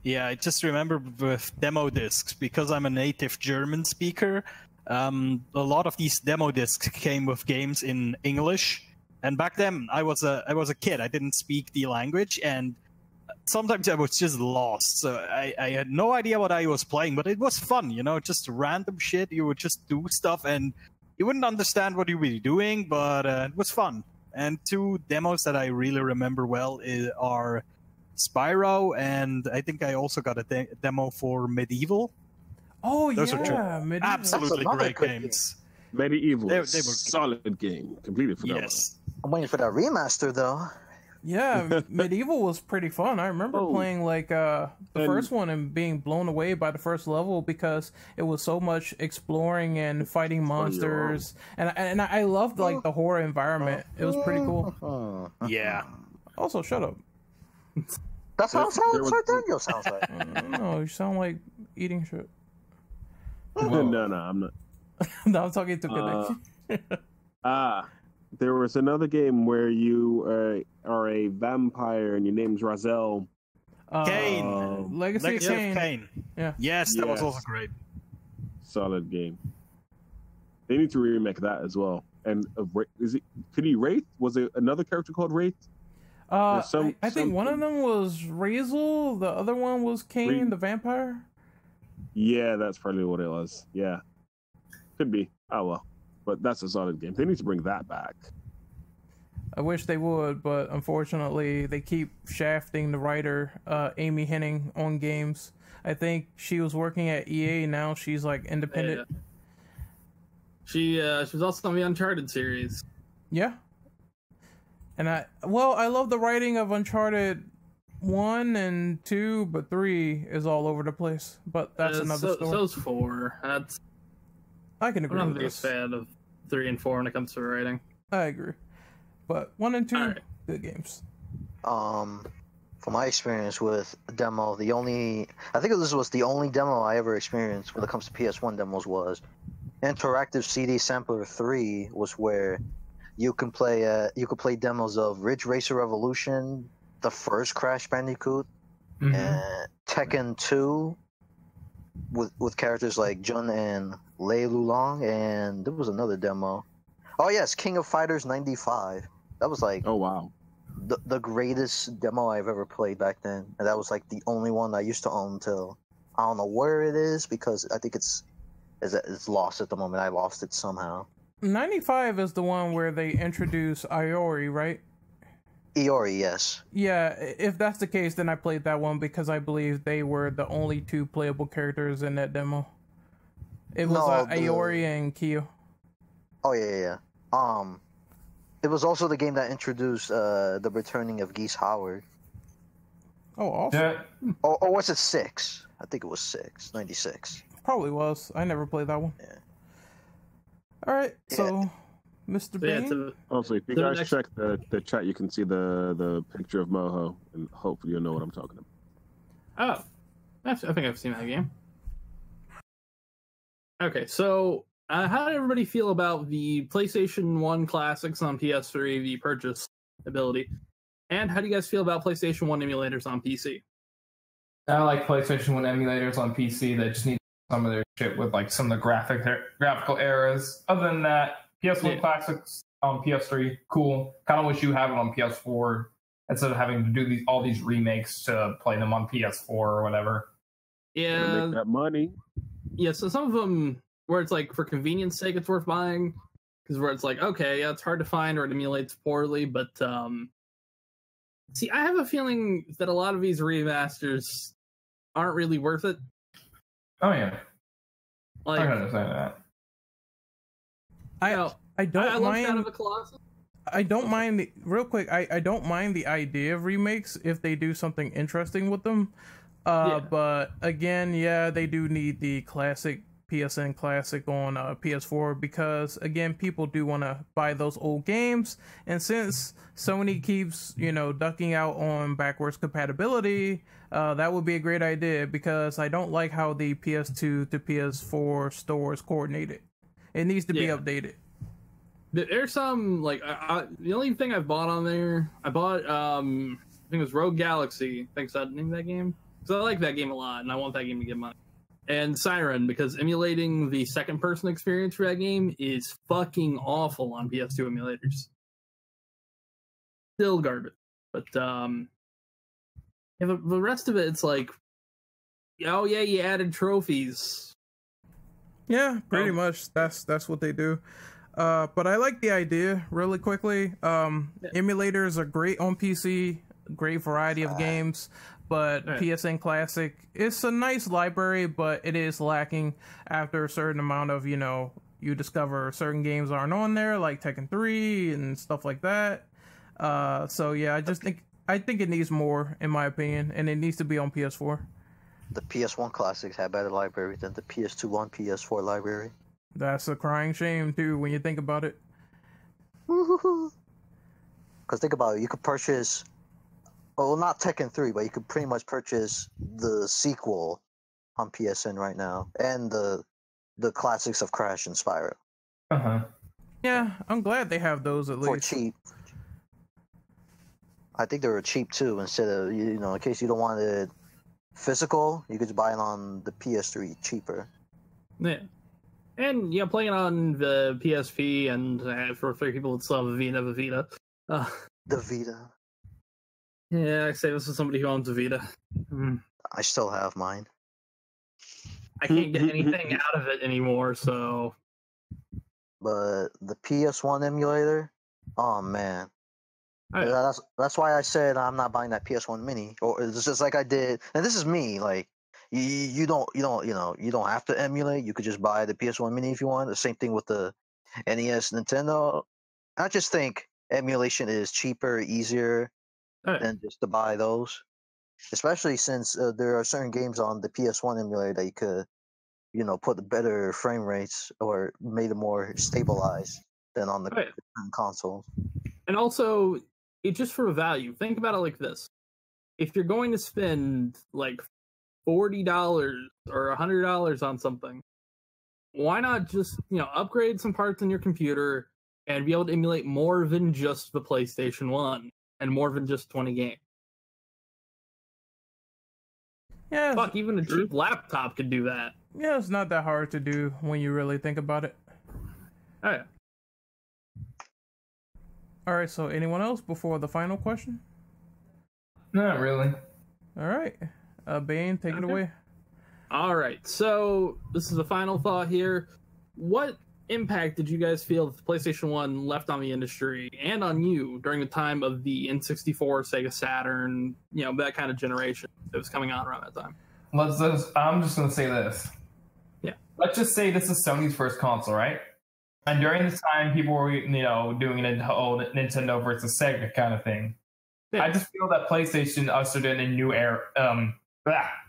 Speaker 6: Yeah, I just remember with demo discs, because I'm a native German speaker, a lot of these demo discs came with games in English. And back then, I was a kid. I didn't speak the language, and sometimes I was just lost. So I had no idea what I was playing, but it was fun, just random shit. You would just do stuff, and you wouldn't understand what you were doing, but it was fun. And 2 demos that I really remember well are Spyro, and I think I also got a demo for Medieval.
Speaker 3: Oh,
Speaker 6: Those
Speaker 3: yeah,
Speaker 6: are
Speaker 3: Medieval.
Speaker 6: absolutely great games.
Speaker 4: Medieval.
Speaker 6: They
Speaker 4: They
Speaker 6: were
Speaker 4: were solid game. Completely forgot.
Speaker 6: Yes.
Speaker 2: I'm waiting for that remaster though.
Speaker 3: Yeah, Medieval was pretty fun. I remember playing like the first one and being blown away by the first level because it was so much exploring and fighting monsters, and I loved like the horror environment. It was pretty cool.
Speaker 6: Yeah.
Speaker 3: Also, shut up.
Speaker 2: That's how it sounds like Daniel sounds like.
Speaker 3: No, you sound like eating shit.
Speaker 4: No, I'm not.
Speaker 3: No, I'm talking to Connect.
Speaker 4: There was another game where you are a vampire and your name's Razel.
Speaker 6: Kane.
Speaker 3: Legacy of Kane. Yeah.
Speaker 6: Yes, that was also great.
Speaker 4: Solid game. They need to remake that as well. And could he Wraith? Was it another character called Wraith?
Speaker 3: I think one of them was Razel, the other one was Kane, the vampire.
Speaker 4: Yeah, that's probably what it was. Yeah. Could be. Oh well. But that's a solid game. They need to bring that back.
Speaker 3: I wish they would, but unfortunately, they keep shafting the writer, Amy Hennig, on games. I think she was working at EA. Now she's like independent.
Speaker 1: Yeah. She was also on the Uncharted series.
Speaker 3: Yeah. And I love the writing of Uncharted 1 and 2, but 3 is all over the place. But that's another story.
Speaker 1: So's 4.
Speaker 3: I can agree
Speaker 1: I'm
Speaker 3: with
Speaker 1: not a
Speaker 3: this.
Speaker 1: fan of 3 and 4 when it comes to writing.
Speaker 3: I agree. But 1 and 2,
Speaker 1: right.
Speaker 3: good games.
Speaker 2: From my experience with demo, I think this was the only demo I ever experienced when it comes to PS1 demos was Interactive CD Sampler 3 was where you can play demos of Ridge Racer Revolution, the first Crash Bandicoot, and Tekken 2 with characters like Jun and Lei Lulong, and there was another demo. Oh yes, King of Fighters 95. That was like
Speaker 8: Oh wow.
Speaker 2: the greatest demo I've ever played back then, and that was like the only one I used to own until I don't know where it is because I think it's lost at the moment. I lost it somehow.
Speaker 3: 95 is the one where they introduced Iori, right?
Speaker 2: Iori, yes.
Speaker 3: Yeah, if that's the case, then I played that one because I believe they were the only two playable characters in that demo. It was Iori and Kyo.
Speaker 2: Oh yeah. It was also the game that introduced the returning of Geese Howard.
Speaker 3: Oh, awesome.
Speaker 7: Yeah.
Speaker 2: Or was it 6? I think it was 6, 96.
Speaker 3: Probably was. I never played that one.
Speaker 2: Yeah.
Speaker 3: All right, so Mr. Bean.
Speaker 8: Also, if you guys check the chat, you can see the picture of Moho, and hopefully you'll know what I'm talking about.
Speaker 1: Oh, I think I've seen that game. Okay, so how did everybody feel about the PlayStation 1 classics on PS3, the purchase ability? And how do you guys feel about PlayStation 1 emulators on PC?
Speaker 7: I like PlayStation 1 emulators on PC that just need some of their shit with like some of the graphical errors. Other than that, PS1 classics on PS3, cool. Kind of wish you had it on PS4 instead of having to do all these remakes to play them on PS4 or whatever.
Speaker 1: Yeah,
Speaker 8: make that money.
Speaker 1: Yeah, so some of them where it's like for convenience sake it's worth buying, because where it's like, okay, yeah, it's hard to find or it emulates poorly, but see, I have a feeling that a lot of these remasters aren't really worth it.
Speaker 7: Oh yeah,
Speaker 1: like,
Speaker 7: I understand that.
Speaker 3: I don't mind.
Speaker 1: Shadow of the Colossus.
Speaker 3: I don't mind real quick. I don't mind the idea of remakes if they do something interesting with them. But again, yeah, they do need the classic PSN Classic on PS4 because again, people do want to buy those old games, and since Sony keeps ducking out on backwards compatibility, that would be a great idea because I don't like how the PS2 to PS4 store is coordinated. It needs to be updated.
Speaker 1: There's some like the only thing I've bought on there, I bought I think it was Rogue Galaxy. Thanks, that name of that game. So I like that game a lot, and I want that game to get money. And Siren, because emulating the second-person experience for that game is fucking awful on PS2 emulators. Still garbage. But the rest of it, it's like, oh yeah, you added trophies.
Speaker 3: Yeah, pretty much. That's what they do. But I like the idea really quickly. Emulators are great on PC, great variety of games. But PSN Classic, it's a nice library, but it is lacking after a certain amount of, you discover certain games aren't on there, like Tekken 3 and stuff like that. So yeah, I think it needs more, in my opinion, and it needs to be on PS4.
Speaker 2: The PS1 classics had better library than the PS2 PS4 library.
Speaker 3: That's a crying shame, too, when you think about it.
Speaker 2: Because think about it, you could purchase... Well, not Tekken 3, but you could pretty much purchase the sequel on PSN right now, and the classics of Crash and Spyro.
Speaker 3: Yeah, I'm glad they have those at least.
Speaker 2: For cheap. I think they were cheap too. Instead of in case you don't want it physical, you could just buy it on the PS3 cheaper.
Speaker 1: Yeah, and playing on the PSP, and for people that still have a Vita.
Speaker 2: The Vita.
Speaker 1: Yeah, I say this is somebody who owns a Vita.
Speaker 2: I still have mine.
Speaker 1: I can't get anything out of it anymore, so...
Speaker 2: But the PS1 emulator? Oh, man. That's why I said I'm not buying that PS1 Mini. Or it's just like I did... And this is me, like... You don't have to emulate. You could just buy the PS1 Mini if you want. The same thing with the NES, Nintendo. I just think emulation is cheaper, easier... than just to buy those, especially since there are certain games on the PS1 emulator that you could, put better frame rates or made it more stabilized than on the consoles.
Speaker 1: And also, it's just for value. Think about it like this: if you're going to spend like $40 or $100 on something, why not just upgrade some parts in your computer and be able to emulate more than just the PlayStation 1? And more than just 20 games.
Speaker 3: Yeah,
Speaker 1: Fuck, even a cheap laptop could do that.
Speaker 3: yeah, it's not that hard to do when you really think about it.
Speaker 1: Oh, yeah.
Speaker 3: All right, so anyone else before the final question?
Speaker 7: Not really.
Speaker 3: All right, Bane, take it away.
Speaker 1: All right, so this is the final thought here. What impact did you guys feel that the PlayStation 1 left on the industry and on you during the time of the N64, Sega Saturn, that kind of generation that was coming out around that time?
Speaker 7: I'm just going to say this.
Speaker 1: Yeah.
Speaker 7: Let's just say this is Sony's first console, right? And during this time, people were, doing a whole Nintendo versus Sega kind of thing. Yeah. I just feel that PlayStation ushered in a new era.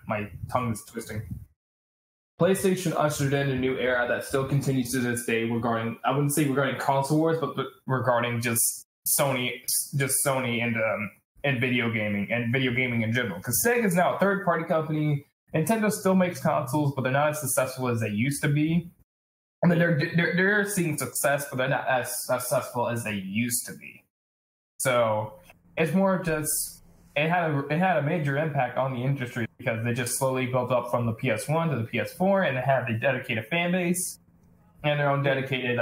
Speaker 7: My tongue is twisting. PlayStation ushered in a new era that still continues to this day regarding, I wouldn't say regarding console wars, but regarding just Sony and video gaming in general. Because Sega is now a third-party company. Nintendo still makes consoles, but they're not as successful as they used to be. I mean, they're seeing success, but they're not as successful as they used to be. So it's more just it had a major impact on the industry because they just slowly built up from the PS1 to the PS4, and they have a dedicated fan base and their own dedicated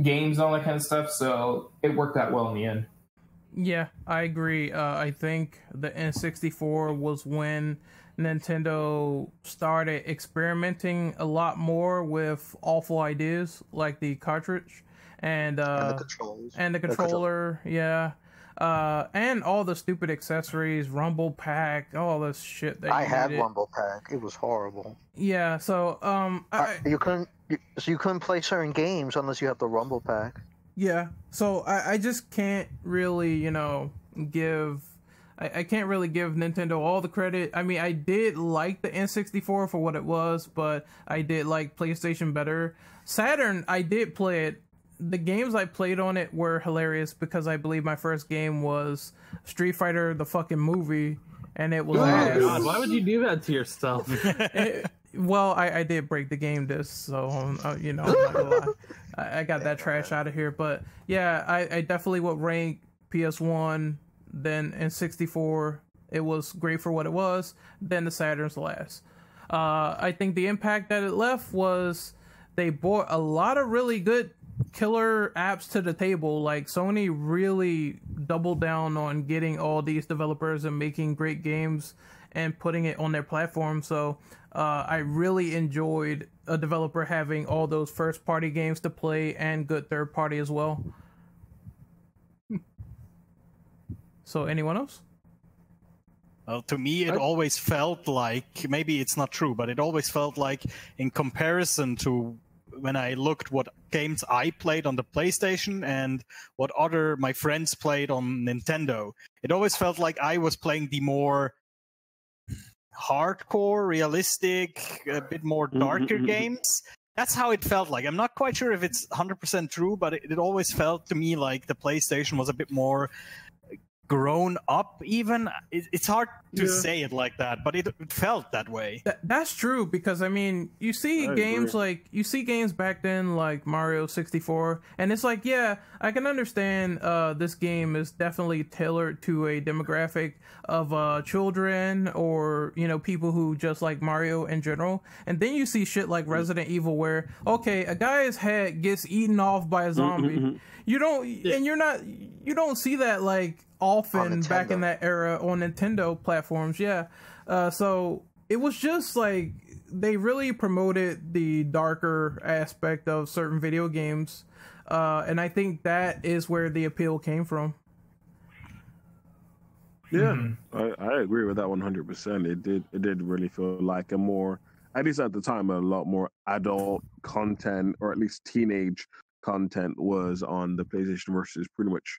Speaker 7: games and all that kind of stuff. So it worked out well in the end.
Speaker 3: Yeah, I agree. I think the N64 was when Nintendo started experimenting a lot more with awful ideas like the cartridge and the controller, yeah. And all the stupid accessories, Rumble Pack, all this shit that
Speaker 2: I had Rumble Pack. It was horrible.
Speaker 3: Yeah, so
Speaker 2: you couldn't play certain games unless you have the Rumble Pack.
Speaker 3: Yeah, so I just can't really, I can't really give Nintendo all the credit. I mean, I did like the N64 for what it was, but I did like PlayStation better. Saturn, I did play it. The games I played on it were hilarious because I believe my first game was Street Fighter, the fucking movie, and it was...
Speaker 1: Oh, God, why would you do that to yourself?
Speaker 3: Well, I did break the game disc, so, I'm not gonna lie. I got that trash out of here. But, yeah, I definitely would rank PS1, then N64. It was great for what it was. Then the Saturn's last. I think the impact that it left was they brought a lot of really good killer apps to the table. Like Sony really doubled down on getting all these developers and making great games and putting it on their platform. So I really enjoyed a developer having all those first party games to play and good third party as well. So anyone else?
Speaker 6: Well, to me, it always felt like, maybe it's not true, but it always felt like in comparison to when I looked what games I played on the PlayStation and what my friends played on Nintendo, it always felt like I was playing the more hardcore, realistic, a bit more darker games. That's how it felt like. I'm not quite sure if it's 100% true, but it always felt to me like the PlayStation was a bit more grown up even. It's hard to say it like that, but it felt that way.
Speaker 3: That's true, because I mean, you see games back then like Mario 64, and it's like, yeah, I can understand this game is definitely tailored to a demographic of children or people who just like Mario in general. And then you see shit like Resident Evil where, okay, a guy's head gets eaten off by a zombie. You don't see that like often back in that era on Nintendo platforms. So it was just like they really promoted the darker aspect of certain video games, and I think that is where the appeal came from.
Speaker 8: I agree with that 100%. It did really feel like a more, at least at the time, a lot more adult content, or at least teenage content was on the PlayStation versus pretty much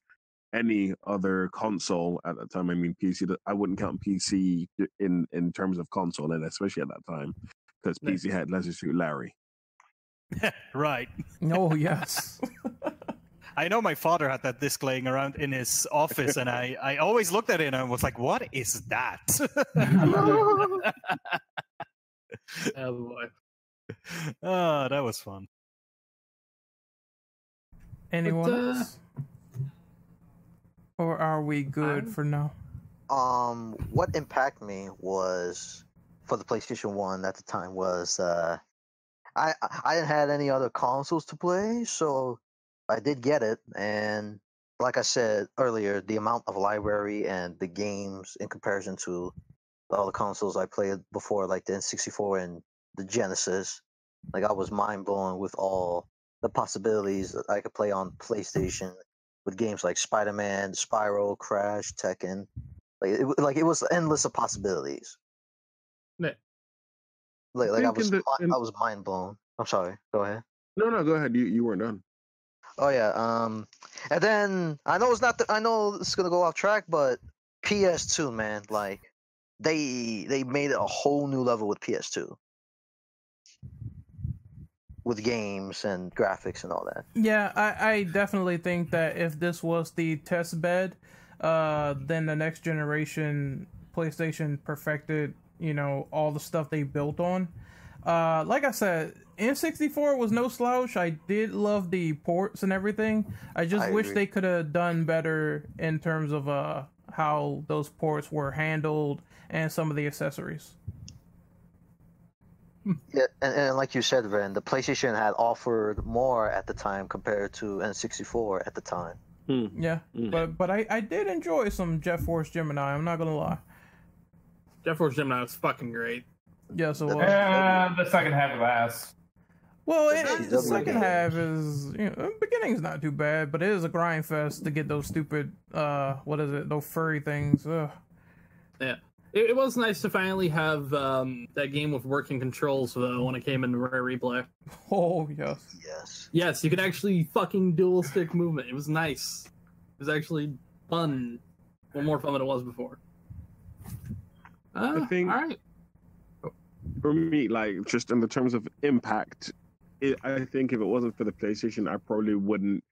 Speaker 8: any other console at that time. I mean, PC, I wouldn't count PC in terms of console, and especially at that time, because PC had Leisure Suit Larry.
Speaker 6: Right.
Speaker 3: Oh, yes.
Speaker 6: I know my father had that disc laying around in his office, and I always looked at it and I was like, what is that?
Speaker 1: Oh, boy.
Speaker 6: Oh, that was fun.
Speaker 3: Anyone else? Or are we good for now?
Speaker 2: What impacted me was for the PlayStation 1 at the time was I didn't have any other consoles to play, so I did get it. And like I said earlier, the amount of library and the games in comparison to all the consoles I played before, like the N64 and the Genesis, like I was mind blown with all the possibilities that I could play on PlayStation with games like Spider-Man, Spyro, Crash, Tekken. It was endless of possibilities.
Speaker 1: Yeah.
Speaker 2: I was mind blown. I'm sorry. Go ahead.
Speaker 8: No, go ahead. You weren't done.
Speaker 2: Oh yeah. And then I know it's gonna go off track, but PS2, man, like they made it a whole new level with PS2, with games and graphics and all that.
Speaker 3: Yeah, I definitely think that if this was the test bed, then the next generation PlayStation perfected, all the stuff they built on. Like I said, N64 was no slouch. I did love the ports and everything. I wish
Speaker 2: agree.
Speaker 3: they could have done better in terms of how those ports were handled and some of the accessories.
Speaker 2: Yeah, and like you said, Ren, the PlayStation had offered more at the time compared to N64 at the time.
Speaker 3: Yeah, but I did enjoy some Jet Force Gemini. I'm not gonna lie.
Speaker 1: Jet Force Gemini was fucking great.
Speaker 3: Yes, it was.
Speaker 7: The second half of ass.
Speaker 3: Well,
Speaker 2: The
Speaker 3: the second half is, the beginning's not too bad, but it is a grind fest to get those stupid, those furry things. Ugh.
Speaker 1: Yeah. It was nice to finally have that game with working controls, though, when it came into Rare Replay.
Speaker 3: Oh, yes.
Speaker 2: Yes.
Speaker 1: Yes, you could actually fucking dual stick movement. It was nice. It was actually fun. Well, more fun than it was before.
Speaker 8: I think,
Speaker 1: all right.
Speaker 8: for me, like, just in the terms of impact, I think if it wasn't for the PlayStation, I probably wouldn't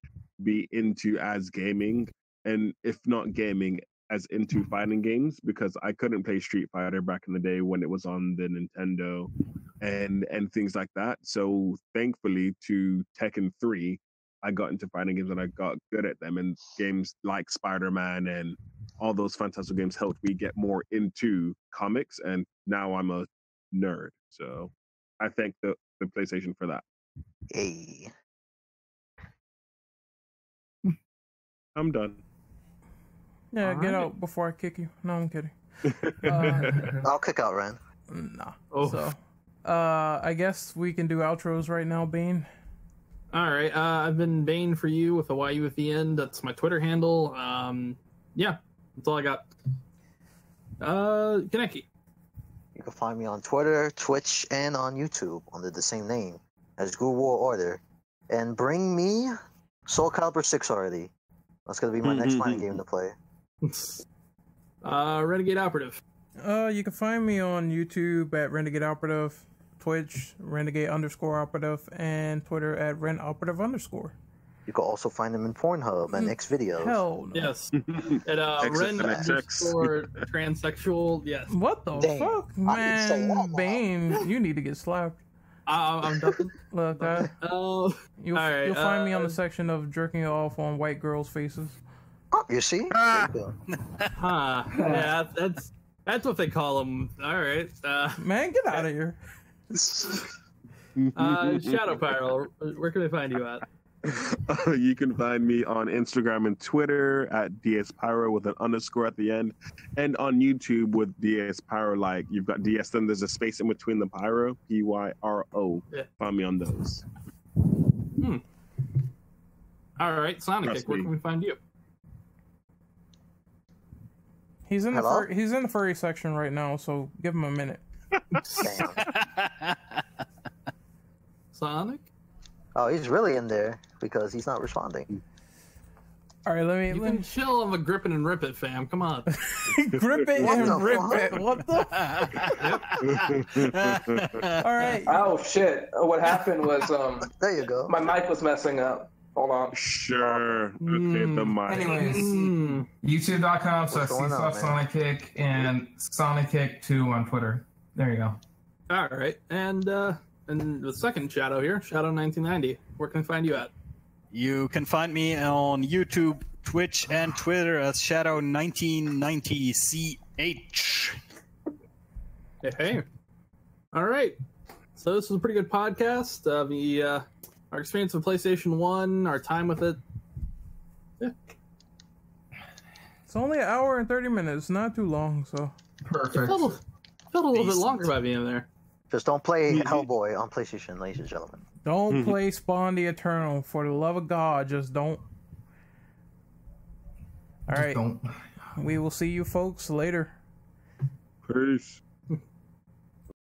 Speaker 8: be into as gaming, and if not gaming, as into fighting games, because I couldn't play Street Fighter back in the day when it was on the Nintendo and things like that. So thankfully to Tekken 3, I got into fighting games and I got good at them, and games like Spider-Man and all those fantastic games helped me get more into comics, and now I'm a nerd. So I thank the PlayStation for that.
Speaker 2: Hey.
Speaker 8: I'm done.
Speaker 3: Yeah,
Speaker 1: All
Speaker 3: get
Speaker 1: right.
Speaker 3: out before I kick you. No, I'm kidding.
Speaker 2: I'll kick out Ren.
Speaker 3: Nah.
Speaker 1: Oh.
Speaker 3: So, I guess we can do outros right now, Bean.
Speaker 1: All right. I've been Bane for you with a YU at the end. That's my Twitter handle. Yeah, that's all I got. Kaneki.
Speaker 2: You can find me on Twitter, Twitch, and on YouTube under the same name as Guru War Order. And bring me Soul Calibur 6 already. That's going to be my next fighting game to play.
Speaker 1: Renegade Operative.
Speaker 3: You can find me on YouTube at Renegade Operative, Twitch, Renegade_Operative, and Twitter at RenOperative_.
Speaker 2: You can also find them in Pornhub and Xvideos.
Speaker 3: Hell no.
Speaker 1: Yes. And Ren_ transsexual. Yes.
Speaker 3: What the
Speaker 2: Damn.
Speaker 3: fuck?
Speaker 2: I didn't say that,
Speaker 3: Man,
Speaker 2: man.
Speaker 3: Bane, you need to get slapped.
Speaker 1: I'm done.
Speaker 3: Look,
Speaker 1: Oh,
Speaker 3: you'll
Speaker 1: right,
Speaker 3: find me on the section of jerking off on white girls' faces.
Speaker 2: Oh, you see? There you go.
Speaker 1: huh. Yeah, that's what they call them. All right.
Speaker 3: Man, get out of here.
Speaker 1: Shadow Pyro, where can they find you at?
Speaker 8: You can find me on Instagram and Twitter at DSPyro with an underscore at the end, and on YouTube with DSPyro. Like, you've got DS, then there's a space in between the Pyro, PYRO.
Speaker 1: Yeah.
Speaker 8: Find me on those.
Speaker 1: All right, Sonic,
Speaker 8: Trust
Speaker 1: where
Speaker 8: me.
Speaker 1: can we find you?
Speaker 3: He's in the
Speaker 2: Hello?
Speaker 3: he's in the furry section right now, so give him a minute.
Speaker 2: Damn.
Speaker 1: Sonic?
Speaker 2: Oh, he's really in there because he's not responding.
Speaker 3: All right, let
Speaker 1: You
Speaker 3: me
Speaker 1: can chill on the grip it and rip it, fam. Come on.
Speaker 3: grip it
Speaker 2: What the
Speaker 3: and rip
Speaker 2: fuck?
Speaker 3: it. What the? All right.
Speaker 9: Oh shit! What happened was
Speaker 2: There you go.
Speaker 9: my mic was messing up. Hold on.
Speaker 8: Sure. Okay, the mic.
Speaker 7: Anyways,
Speaker 1: Mm.
Speaker 7: youtube.com/CSonic and SonicKick2 on Twitter. There you go.
Speaker 1: All right, and the second Shadow here, Shadow1990. Where can we find you at?
Speaker 6: You can find me on YouTube, Twitch, and Twitter as Shadow1990CH.
Speaker 1: Hey. All right. So this was a pretty good podcast. Our experience with PlayStation 1, our time with it. Yeah.
Speaker 3: It's only an hour and 30 minutes, not too long, so.
Speaker 1: It felt a little bit longer by the end there.
Speaker 2: Just don't play Hellboy on PlayStation, ladies and gentlemen.
Speaker 3: Don't play Spawn the Eternal. For the love of God, just don't. All right. We will see you folks later.
Speaker 8: Peace.